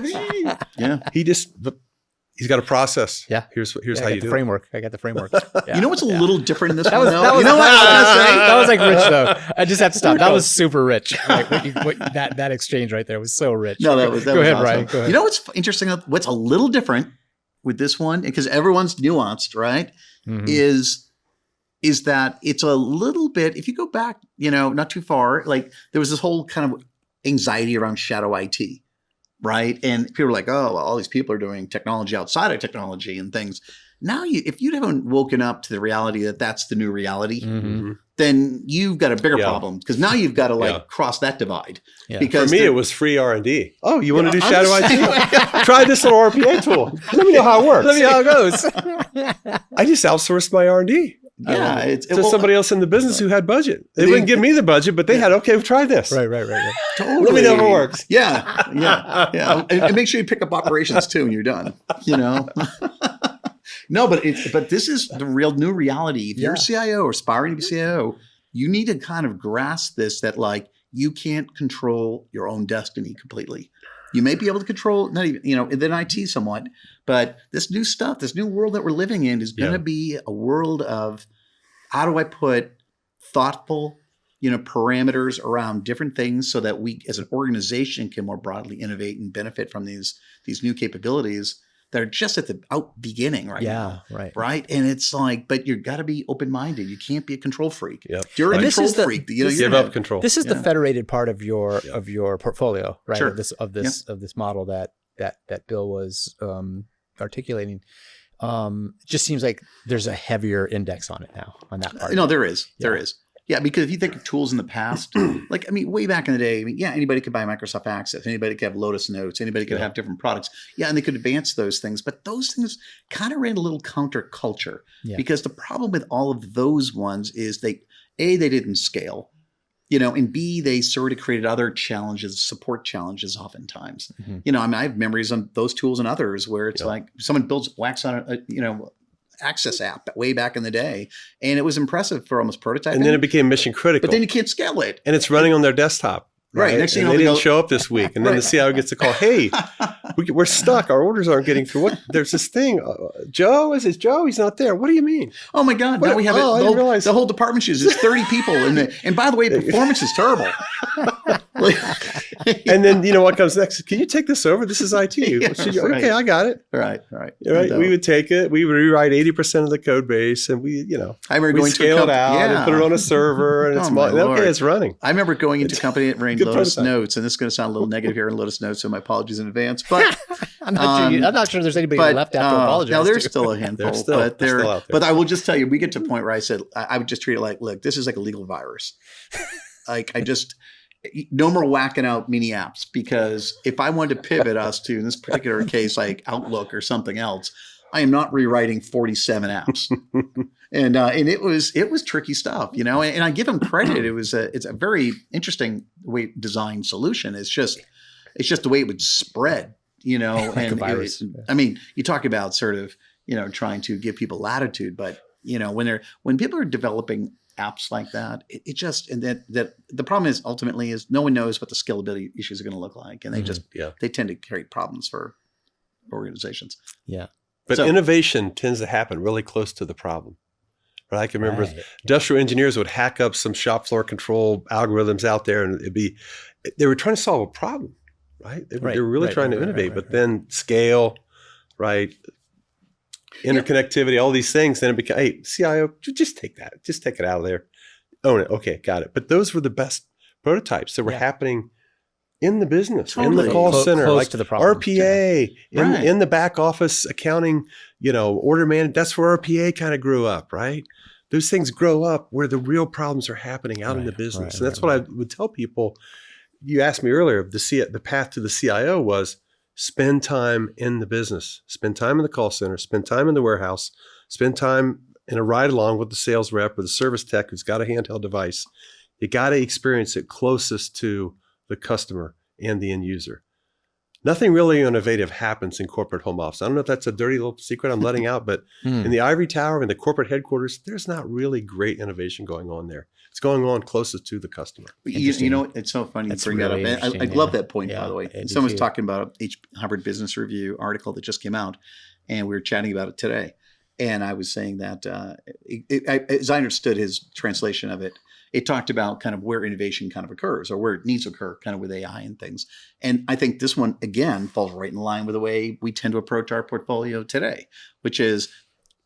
Yeah. He's got a process. Yeah. Here's I how got you the do framework. I got the framework. Yeah. You know what's a little different in this That one? was, though? that was, You know what I was gonna say? that was like rich though. I just have to stop. That was super rich. Like, that exchange right there was so rich. No, that was Go ahead, awesome. Ryan. Go ahead. You know what's interesting? What's a little different with this one, because everyone's nuanced, right? Mhm. Is that it's a little bit, if you go back, not too far, like there was this whole kind of anxiety around shadow IT, right? And people were like, oh, well, all these people are doing technology outside of technology and things. Now, if you haven't woken up to the reality that that's the new reality, Mhm. then you've got a bigger Yeah. problem, because now you've got to Yeah. cross that divide. Yeah. Because For me, the- it was free R&D. Oh, you want to do I'm shadow just IT? Try this little RPA tool. Let me know how it works. Let me know how it goes. I just outsourced my R&D yeah, it's to somebody else in the business who had budget. They wouldn't give me the budget, but they had, okay, we'll try this. right. Totally. Let me know if it works. Yeah. And make sure you pick up operations too when you're done. No, but this is the real new reality. If you're a CIO or aspiring to be CIO, you need to kind of grasp this, that you can't control your own destiny completely. You may be able to control, not even, within IT somewhat, but this new stuff, this new world that we're living in is going to be a world of, how do I put thoughtful, parameters around different things so that we as an organization can more broadly innovate and benefit from these new capabilities that are just at the beginning right now. Right. Right. And it's but you got to be open-minded. You can't be a control freak. Yep. If you're a And this control is the- freak, Give up control. This is the Yeah. federated part of your portfolio, right? Sure. Of this model that Bill was articulating. Just seems like there's a heavier index on it now, on that part. No, there is. Yeah. There is. Yeah, because if you think of tools in the past, way back in the day, anybody could buy Microsoft Access, anybody could have Lotus Notes, anybody could have different products. Yeah, and they could advance those things, but those things kind of ran a little counterculture, because the problem with all of those ones is they didn't scale, and B, they sort of created other challenges, support challenges oftentimes. Mhm. I have memories on those tools and others where it's someone builds wax on a Access app way back in the day, and it was impressive for almost prototyping. And then it became mission critical. But then you can't scale it. And it's running on their desktop. Right. Next thing and you know, they they didn't go- show up this week. And then the CIO gets a call. Hey, we're stuck. Our orders aren't getting through. There's this thing. Joe, is it Joe? He's not there. What do you mean? Oh my God! Now we have I didn't realize. the whole department uses 30 people, and by the way, performance is terrible. And then what comes next? Can you take this over? This is IT. Yeah, Okay, right. I got it. Right. Right. We would take it. We would rewrite 80% of the code base, and we I remember we going to a scale it company- out and put it on a server, and it's Oh, my Lord. okay. It's running. I remember going into a company that ran Good Lotus prototype. Notes, and this is going to sound a little negative here in Lotus Notes, so my apologies in advance. But I'm not sure there's anybody left after apologize. now there's to. still a handful, They're still out there. But I will just tell you, we get to a point where I said I would just treat it like, look, this is like a legal virus. No more whacking out mini apps, because if I wanted to pivot us to, in this particular case, like Outlook or something else, I am not rewriting 47 apps. And it was tricky stuff, and I give them credit. It's a very interesting way designed solution. It's just the way it would spread, Like a and virus. you talk about sort of, trying to give people latitude, but when people are developing apps like that, that the problem is ultimately is no one knows what the scalability issues are going to look like, and they tend to create problems for organizations. Yeah. But So- innovation tends to happen really close to the problem. Right? I can remember industrial engineers would hack up some shop floor control algorithms out there, and they were trying to solve a problem, right? They were really trying to innovate, but then scale, right? Interconnectivity, all these things. Then it became, hey, CIO, just take that. Just take it out of there. Own it. Okay, got it. But those were the best prototypes that were happening in the business, in the call center, close like to the problem. RPA, Right. in the back office accounting, order management. That's where RPA kind of grew up, right? Those things grow up where the real problems are happening out in the business. And that's what I would tell people. You asked me earlier, the path to the CIO was spend time in the business, spend time in the call center, spend time in the warehouse, spend time and a ride along with the sales rep or the service tech who's got a handheld device. You got to experience it closest to the customer and the end user. Nothing really innovative happens in corporate home office. I don't know if that's a dirty little secret I'm letting out, but in the ivory tower, in the corporate headquarters, there's not really great innovation going on there. It's going on closest to the customer. You know, it's so funny you bring really that up. I love that point, by the way. I do Someone's too. talking about a Harvard Business Review article that just came out, and we were chatting about it today. And I was saying that, as I understood his translation of it, it talked about kind of where innovation kind of occurs or where it needs to occur kind of with AI and things. And I think this one, again, falls right in line with the way we tend to approach our portfolio today, which is,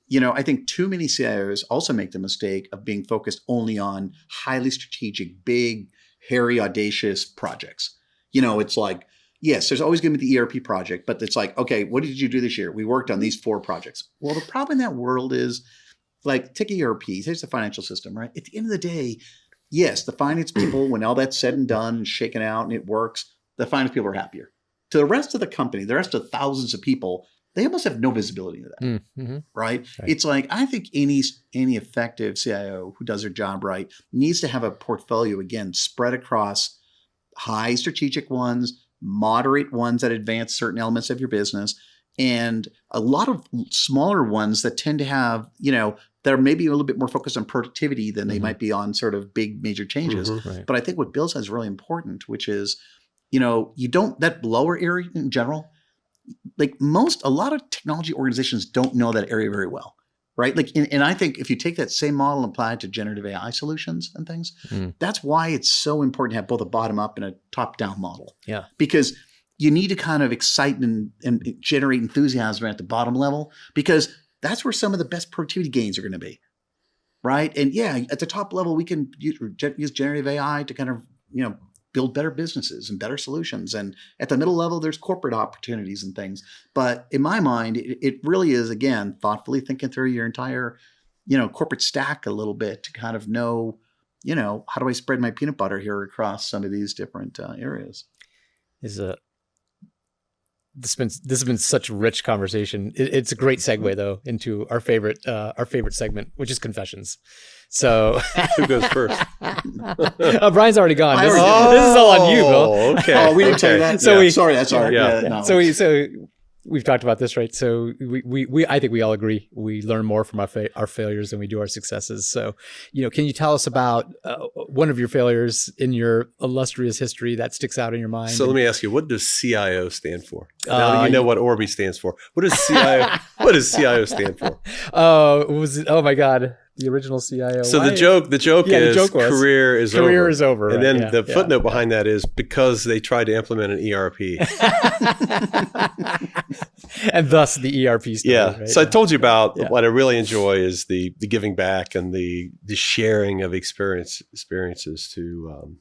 you know, I think too many CIOs also make the mistake of being focused only on highly strategic, big, hairy, audacious projects. You know, it's like, yes, there's always going to be the ERP project, but it's like, okay, what did you do this year? We worked on these 4 projects. Well, the problem in that world is like take ERPs. Here's the financial system, right? At the end of the day, yes, the finance people, when all that's said and done and shaken out and it works, the finance people are happier. To the rest of the company, the rest of thousands of people, they almost have no visibility into that, Mm-hmm. right? It's like, I think any effective CIO who does their job right needs to have a portfolio, again, spread across high strategic ones, moderate ones that advance certain elements of your business, and a lot of smaller ones that tend to have, you know, that are maybe a little bit more focused on productivity than they might be on sort of big major changes. Right. But I think what Bill says is really important, which is, you know, you don't, that lower area in general, like a lot of technology organizations don't know that area very well, right? Like, and I think if you take that same model and apply it to generative AI solutions and things, that's why it's so important to have both a bottom up and a top down model. Yeah. Because you need to kind of excite and generate enthusiasm at the bottom level, because that's where some of the best productivity gains are going to be, right? And yeah, at the top level, we can use generative AI to kind of, you know, build better businesses and better solutions. And at the middle level, there's corporate opportunities and things. But in my mind, it really is, again, thoughtfully thinking through your entire, you know, corporate stack a little bit to kind of know, you know, how do I spread my peanut butter here across some of these different areas? This has been such a rich conversation. It's a great segue though into our favorite segment, which is confessions. So Who goes first? Brian's already gone. This is all on you, Bill. Okay. Oh, we didn't tell you that. So Sorry, that's all right. Yeah. No. So we've talked about this, right? So we I think we all agree we learn more from our failures than we do our successes. So, you know, can you tell us about one of your failures in your illustrious history that sticks out in your mind? So let me ask you, what does CIO stand for? Now that you know what Orbie stands for. What does CIO? What does CIO stand for? Oh my God, the original CIO. So Why? the joke is was, career is over. Career is over. And right, then yeah, the footnote behind that is because they tried to implement an ERP. And thus the ERP story. Yeah. Right? So I told you about Yeah. what I really enjoy is the giving back and the sharing of experiences to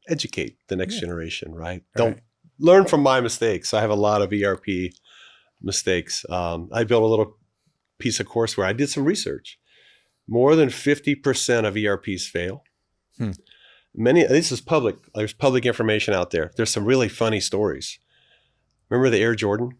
educate the next generation, right? Don't learn from my mistakes. I have a lot of ERP mistakes. I built a little piece of courseware. I did some research. More than 50% of ERPs fail. This is public. There's public information out there. There's some really funny stories. Remember the Air Jordan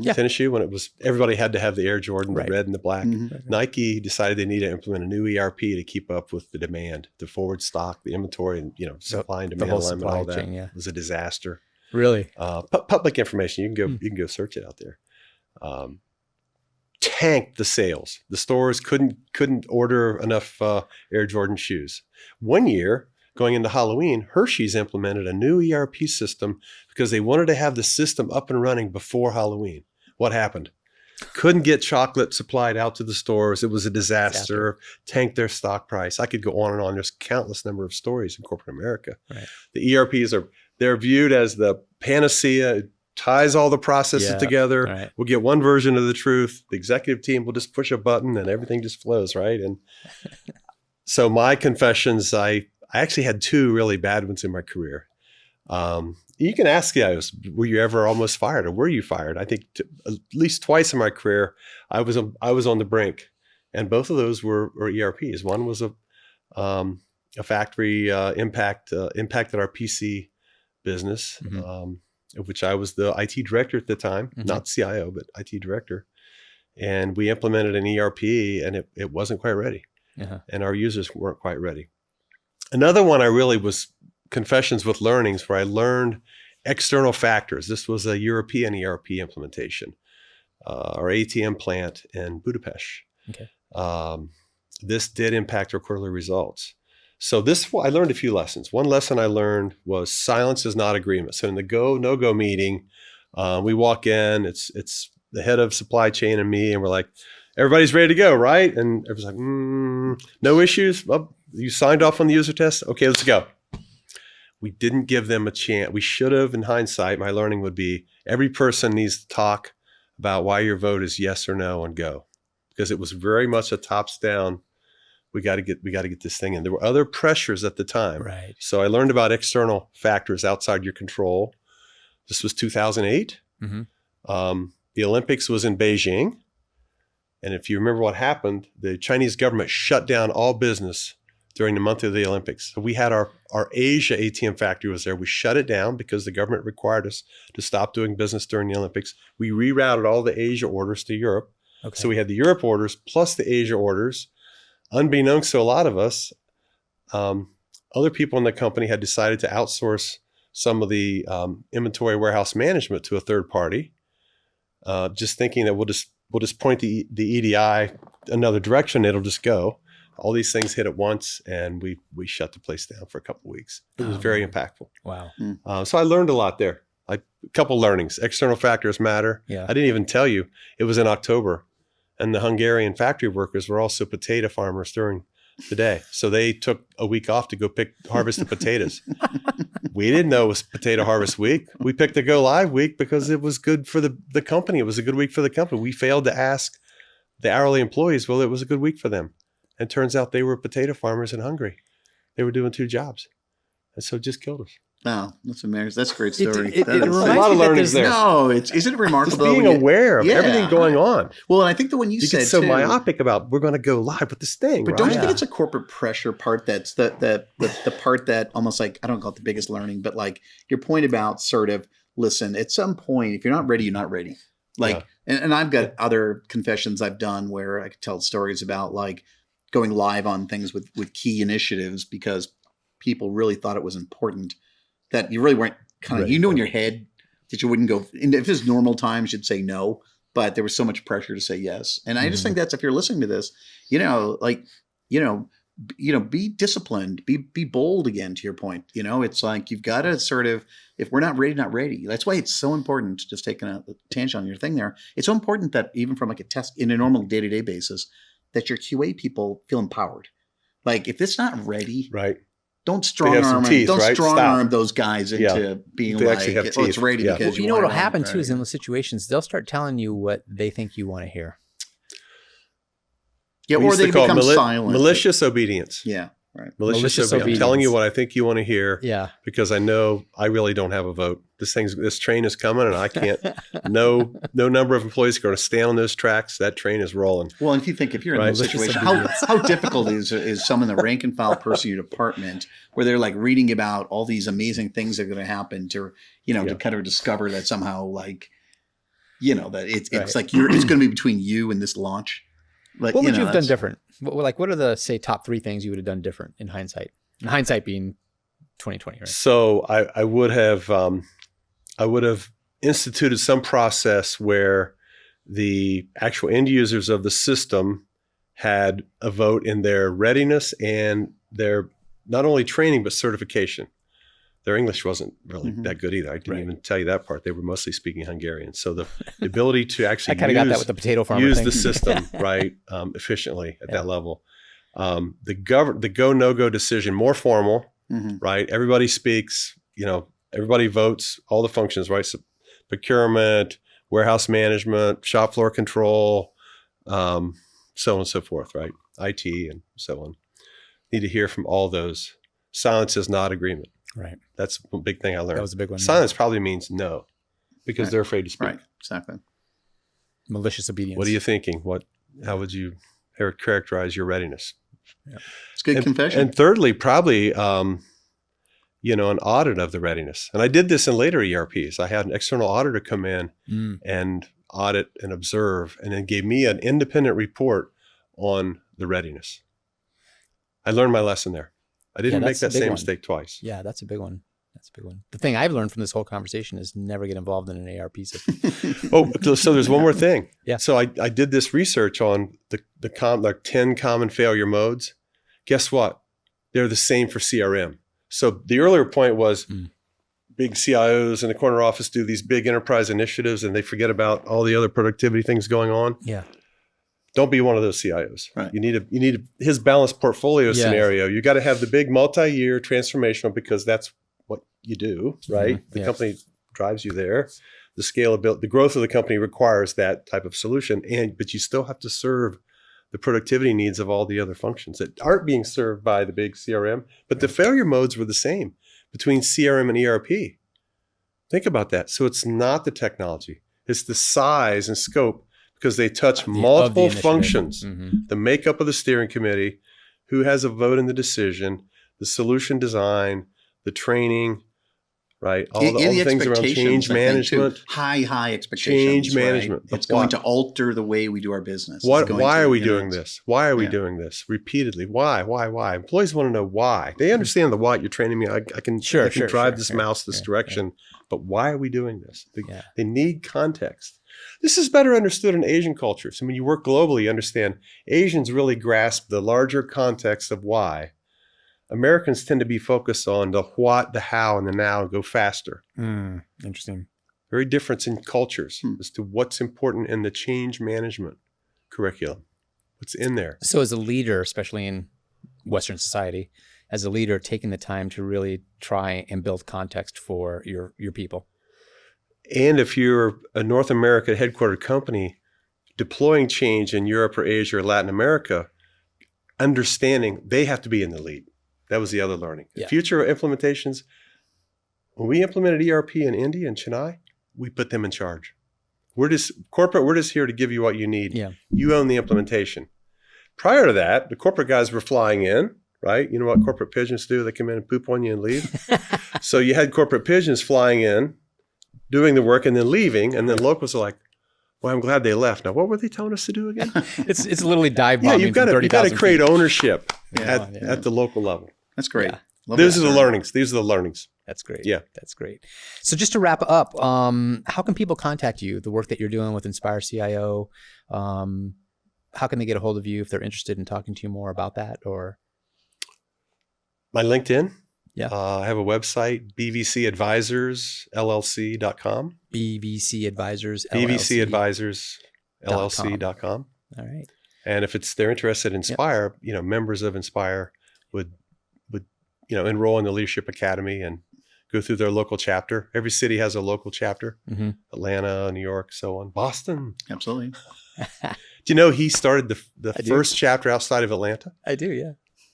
tennis shoe when it was everybody had to have the Air Jordan, the red and the black. Nike decided they needed to implement a new ERP to keep up with the demand, the forward stock, the inventory, and supply and demand whole alignment. All that chain, was a disaster. Really? Public information. You can go search it out there. Tanked the sales. The stores couldn't order enough Air Jordan shoes. One year, going into Halloween, Hershey's implemented a new ERP system because they wanted to have the system up and running before Halloween. What happened? Couldn't get chocolate supplied out to the stores. It was a disaster. Tanked their stock price. I could go on and on. There's countless number of stories in corporate America. Right. The ERPs they're viewed as the panacea. It ties all the processes together. Right. We'll get one version of the truth. The executive team will just push a button and everything just flows, right? And so my confessions, I actually had 2 really bad ones in my career. You can ask CIOs, were you ever almost fired or were you fired? I think at least twice in my career, I was on the brink, and both of those were ERPs. One was a factory impacted our PC business, of which I was the IT director at the time, not CIO, but IT director. and we implemented an ERP, and it wasn't quite ready. And our users weren't quite ready. Another one I really was Confessions with Learnings, where I learned external factors. This was a European ERP implementation, our ATM plant in Budapest. Okay. This did impact our quarterly results. So I learned a few lessons. One lesson I learned was silence is not agreement. So in the go, no-go meeting, we walk in, it's the head of supply chain and me, and we're like, everybody's ready to go, right? And everybody's like, no issues? Well, you signed off on the user test? Okay, let's go. We didn't give them a chance. We should have, in hindsight, my learning would be every person needs to talk about why your vote is yes or no and go. Because it was very much a tops down. We got to get this thing in. There were other pressures at the time. Right. So I learned about external factors outside your control. This was 2008. The Olympics was in Beijing. And if you remember what happened, the Chinese government shut down all business during the month of the Olympics. So we had our Asia ATM factory was there. We shut it down because the government required us to stop doing business during the Olympics. We rerouted all the Asia orders to Europe. Okay. So we had the Europe orders plus the Asia orders. Unbeknownst to a lot of us, other people in the company had decided to outsource some of the inventory warehouse management to a third party, just thinking that we'll just point the EDI another direction, it'll just go. All these things hit at once, and we shut the place down for a couple of weeks. It was very impactful. Wow. So I learned a lot there. A couple learnings. External factors matter. Yeah. I didn't even tell you. It was in October. And the Hungarian factory workers were also potato farmers during the day. So they took a week off to go harvest the potatoes. We didn't know it was potato harvest week. We picked the go live week because it was good for the company. It was a good week for the company. We failed to ask the hourly employees, well, it was a good week for them. And it turns out they were potato farmers in Hungary. They were doing 2 jobs. And so it just killed us. Wow, that's amazing. That's a great story. It That is- a lot of learnings there. No, isn't it remarkable? Just being aware of everything going on. Well, and I think the one you You said get so too, myopic about we're going to go live with this thing, but right? don't you think it's a corporate pressure part that's the part that almost like, I don't call it the biggest learning, but like your point about sort of, listen, at some point, if you're not ready, you're not ready. Like, and I've got other confessions I've done where I could tell stories about like going live on things with key initiatives because people really thought it was important that you really weren't kind of, you knew in your head that you wouldn't go, if it was normal times, you'd say no, but there was so much pressure to say yes. And I just think that's, if you're listening to this, be disciplined, be bold again, to your point. It's like, you've got to sort of, if we're not ready, not ready. That's why it's so important, just taking a tangent on your thing there. It's so important that even from like a test in a normal day-to-day basis, that your QA people feel empowered. Like if it's not ready, right. Don't strong arm those guys into being they like, oh, it's ready because you know what'll happen too is in those situations, they'll start telling you what they think you want to hear. Yeah, or they become silent. Malicious obedience. Yeah, right. Malicious obedience. I'm telling you what I think you want to hear. Yeah. Because I know I really don't have a vote. This train is coming, and I can't. No number of employees are going to stand on those tracks. That train is rolling. Well, and if you're in this situation, how difficult is someone, the rank and file person in your department, where they're like reading about all these amazing things that are going to happen to kind of discover that somehow that it's like it's going to be between you and this launch. Like, what would you have done different? What are the, say, top 3 things you would have done different in hindsight? In hindsight being 2020, right? So I would have instituted some process where the actual end users of the system had a vote in their readiness and their not only training but certification. Their English wasn't really that good either. I didn't even tell you that part. They were mostly speaking Hungarian. So the ability to actually got that with the potato farmer use thing. the system efficiently at that level. The go no-go decision, more formal, right? Everybody speaks, everybody votes, all the functions, right? So procurement, warehouse management, shop floor control, so on and so forth, right? IT and so on. Need to hear from all those. Silence is not agreement. Right. That's a big thing I learned. That was a big one. Silence probably means no, because they're afraid to speak. Right. Exactly. Malicious obedience. What are you thinking? How would you characterize your readiness? Yeah. It's a good confession. And thirdly, probably, an audit of the readiness. And I did this in later ERPs. I had an external auditor come in and audit and observe, and then gave me an independent report on the readiness. I learned my lesson there. I didn't make that same mistake twice. Yeah, that's a big one. That's a big one. The thing I've learned from this whole conversation is never get involved in an ARP system. So there's one more thing. Yeah. So I did this research on the 10 common failure modes. Guess what? They're the same for CRM. So the earlier point was big CIOs in the corner office do these big enterprise initiatives and they forget about all the other productivity things going on. Yeah. Don't be one of those CIOs. Right. You need his balanced portfolio scenario. You got to have the big multi-year transformational because that's what you do, right? Mm-hmm. The company drives you there. The scalability, the growth of the company requires that type of solution, but you still have to serve the productivity needs of all the other functions that aren't being served by the big CRM. But the failure modes were the same between CRM and ERP. Think about that. So it's not the technology; it's the size and scope. Because they touch multiple functions, the makeup of the steering committee, who has a vote in the decision, the solution design, the training, right? All the things around change management. High expectations. Change management. Right? It's going to alter the way we do our business. Why are we doing this? Why are we doing this repeatedly? Why? Employees want to know why. They understand the why. You're training me. I can drive this mouse this direction. But why are we doing this? They need context. This is better understood in Asian cultures. And when you work globally, you understand Asians really grasp the larger context of why. Americans tend to be focused on the what, the how, and the now, and go faster. Interesting. Very difference in cultures as to what's important in the change management curriculum. What's in there. So as a leader, especially in Western society, as a leader, taking the time to really try and build context for your people. And if you're a North America headquartered company deploying change in Europe or Asia or Latin America, understanding they have to be in the lead. That was the other learning. Yeah. Future implementations, when we implemented ERP in India and Chennai, we put them in charge. We're just here to give you what you need. Yeah. You own the implementation. Prior to that, the corporate guys were flying in, right? You know what corporate pigeons do? They come in and poop on you and leave. So you had corporate pigeons flying in, doing the work and then leaving, and then locals are like, well, I'm glad they left. Now, what were they telling us to do again? It's literally dive bombing. You've got to create ownership at the local level. That's great. Yeah. These are the learnings. That's great. Yeah. That's great. So just to wrap up, how can people contact you, the work that you're doing with InspireCIO? How can they get a hold of you if they're interested in talking to you more about that? Or my LinkedIn. Yeah. I have a website, bvcadvisorsllc.com. bvcadvisorsllc.com. All right. And if they're interested in Inspire, members of Inspire would enroll in the Leadership Academy and go through their local chapter. Every city has a local chapter. Atlanta, New York, so on. Boston. Absolutely. Do you know he started the first chapter outside of Atlanta? I do, yeah.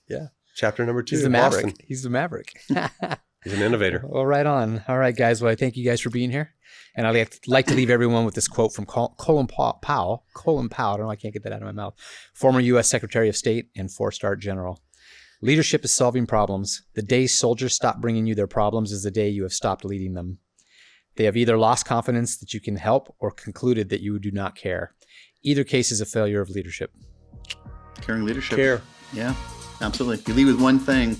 Yeah. Chapter number 2. He's the Maverick. Boston. He's the Maverick. He's an innovator. Well, right on. All right, guys. Well, I thank you guys for being here. And I'd like to leave everyone with this quote from Colin Powell. Colin Powell. I don't know. I can't get that out of my mouth. Former U.S. Secretary of State and 4-star general. Leadership is solving problems. The day soldiers stop bringing you their problems is the day you have stopped leading them. They have either lost confidence that you can help or concluded that you do not care. Either case is a failure of leadership. Caring leadership. Care. Yeah, absolutely. If you lead with one thing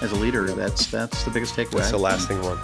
as a leader, that's the biggest takeaway. That's the lasting one.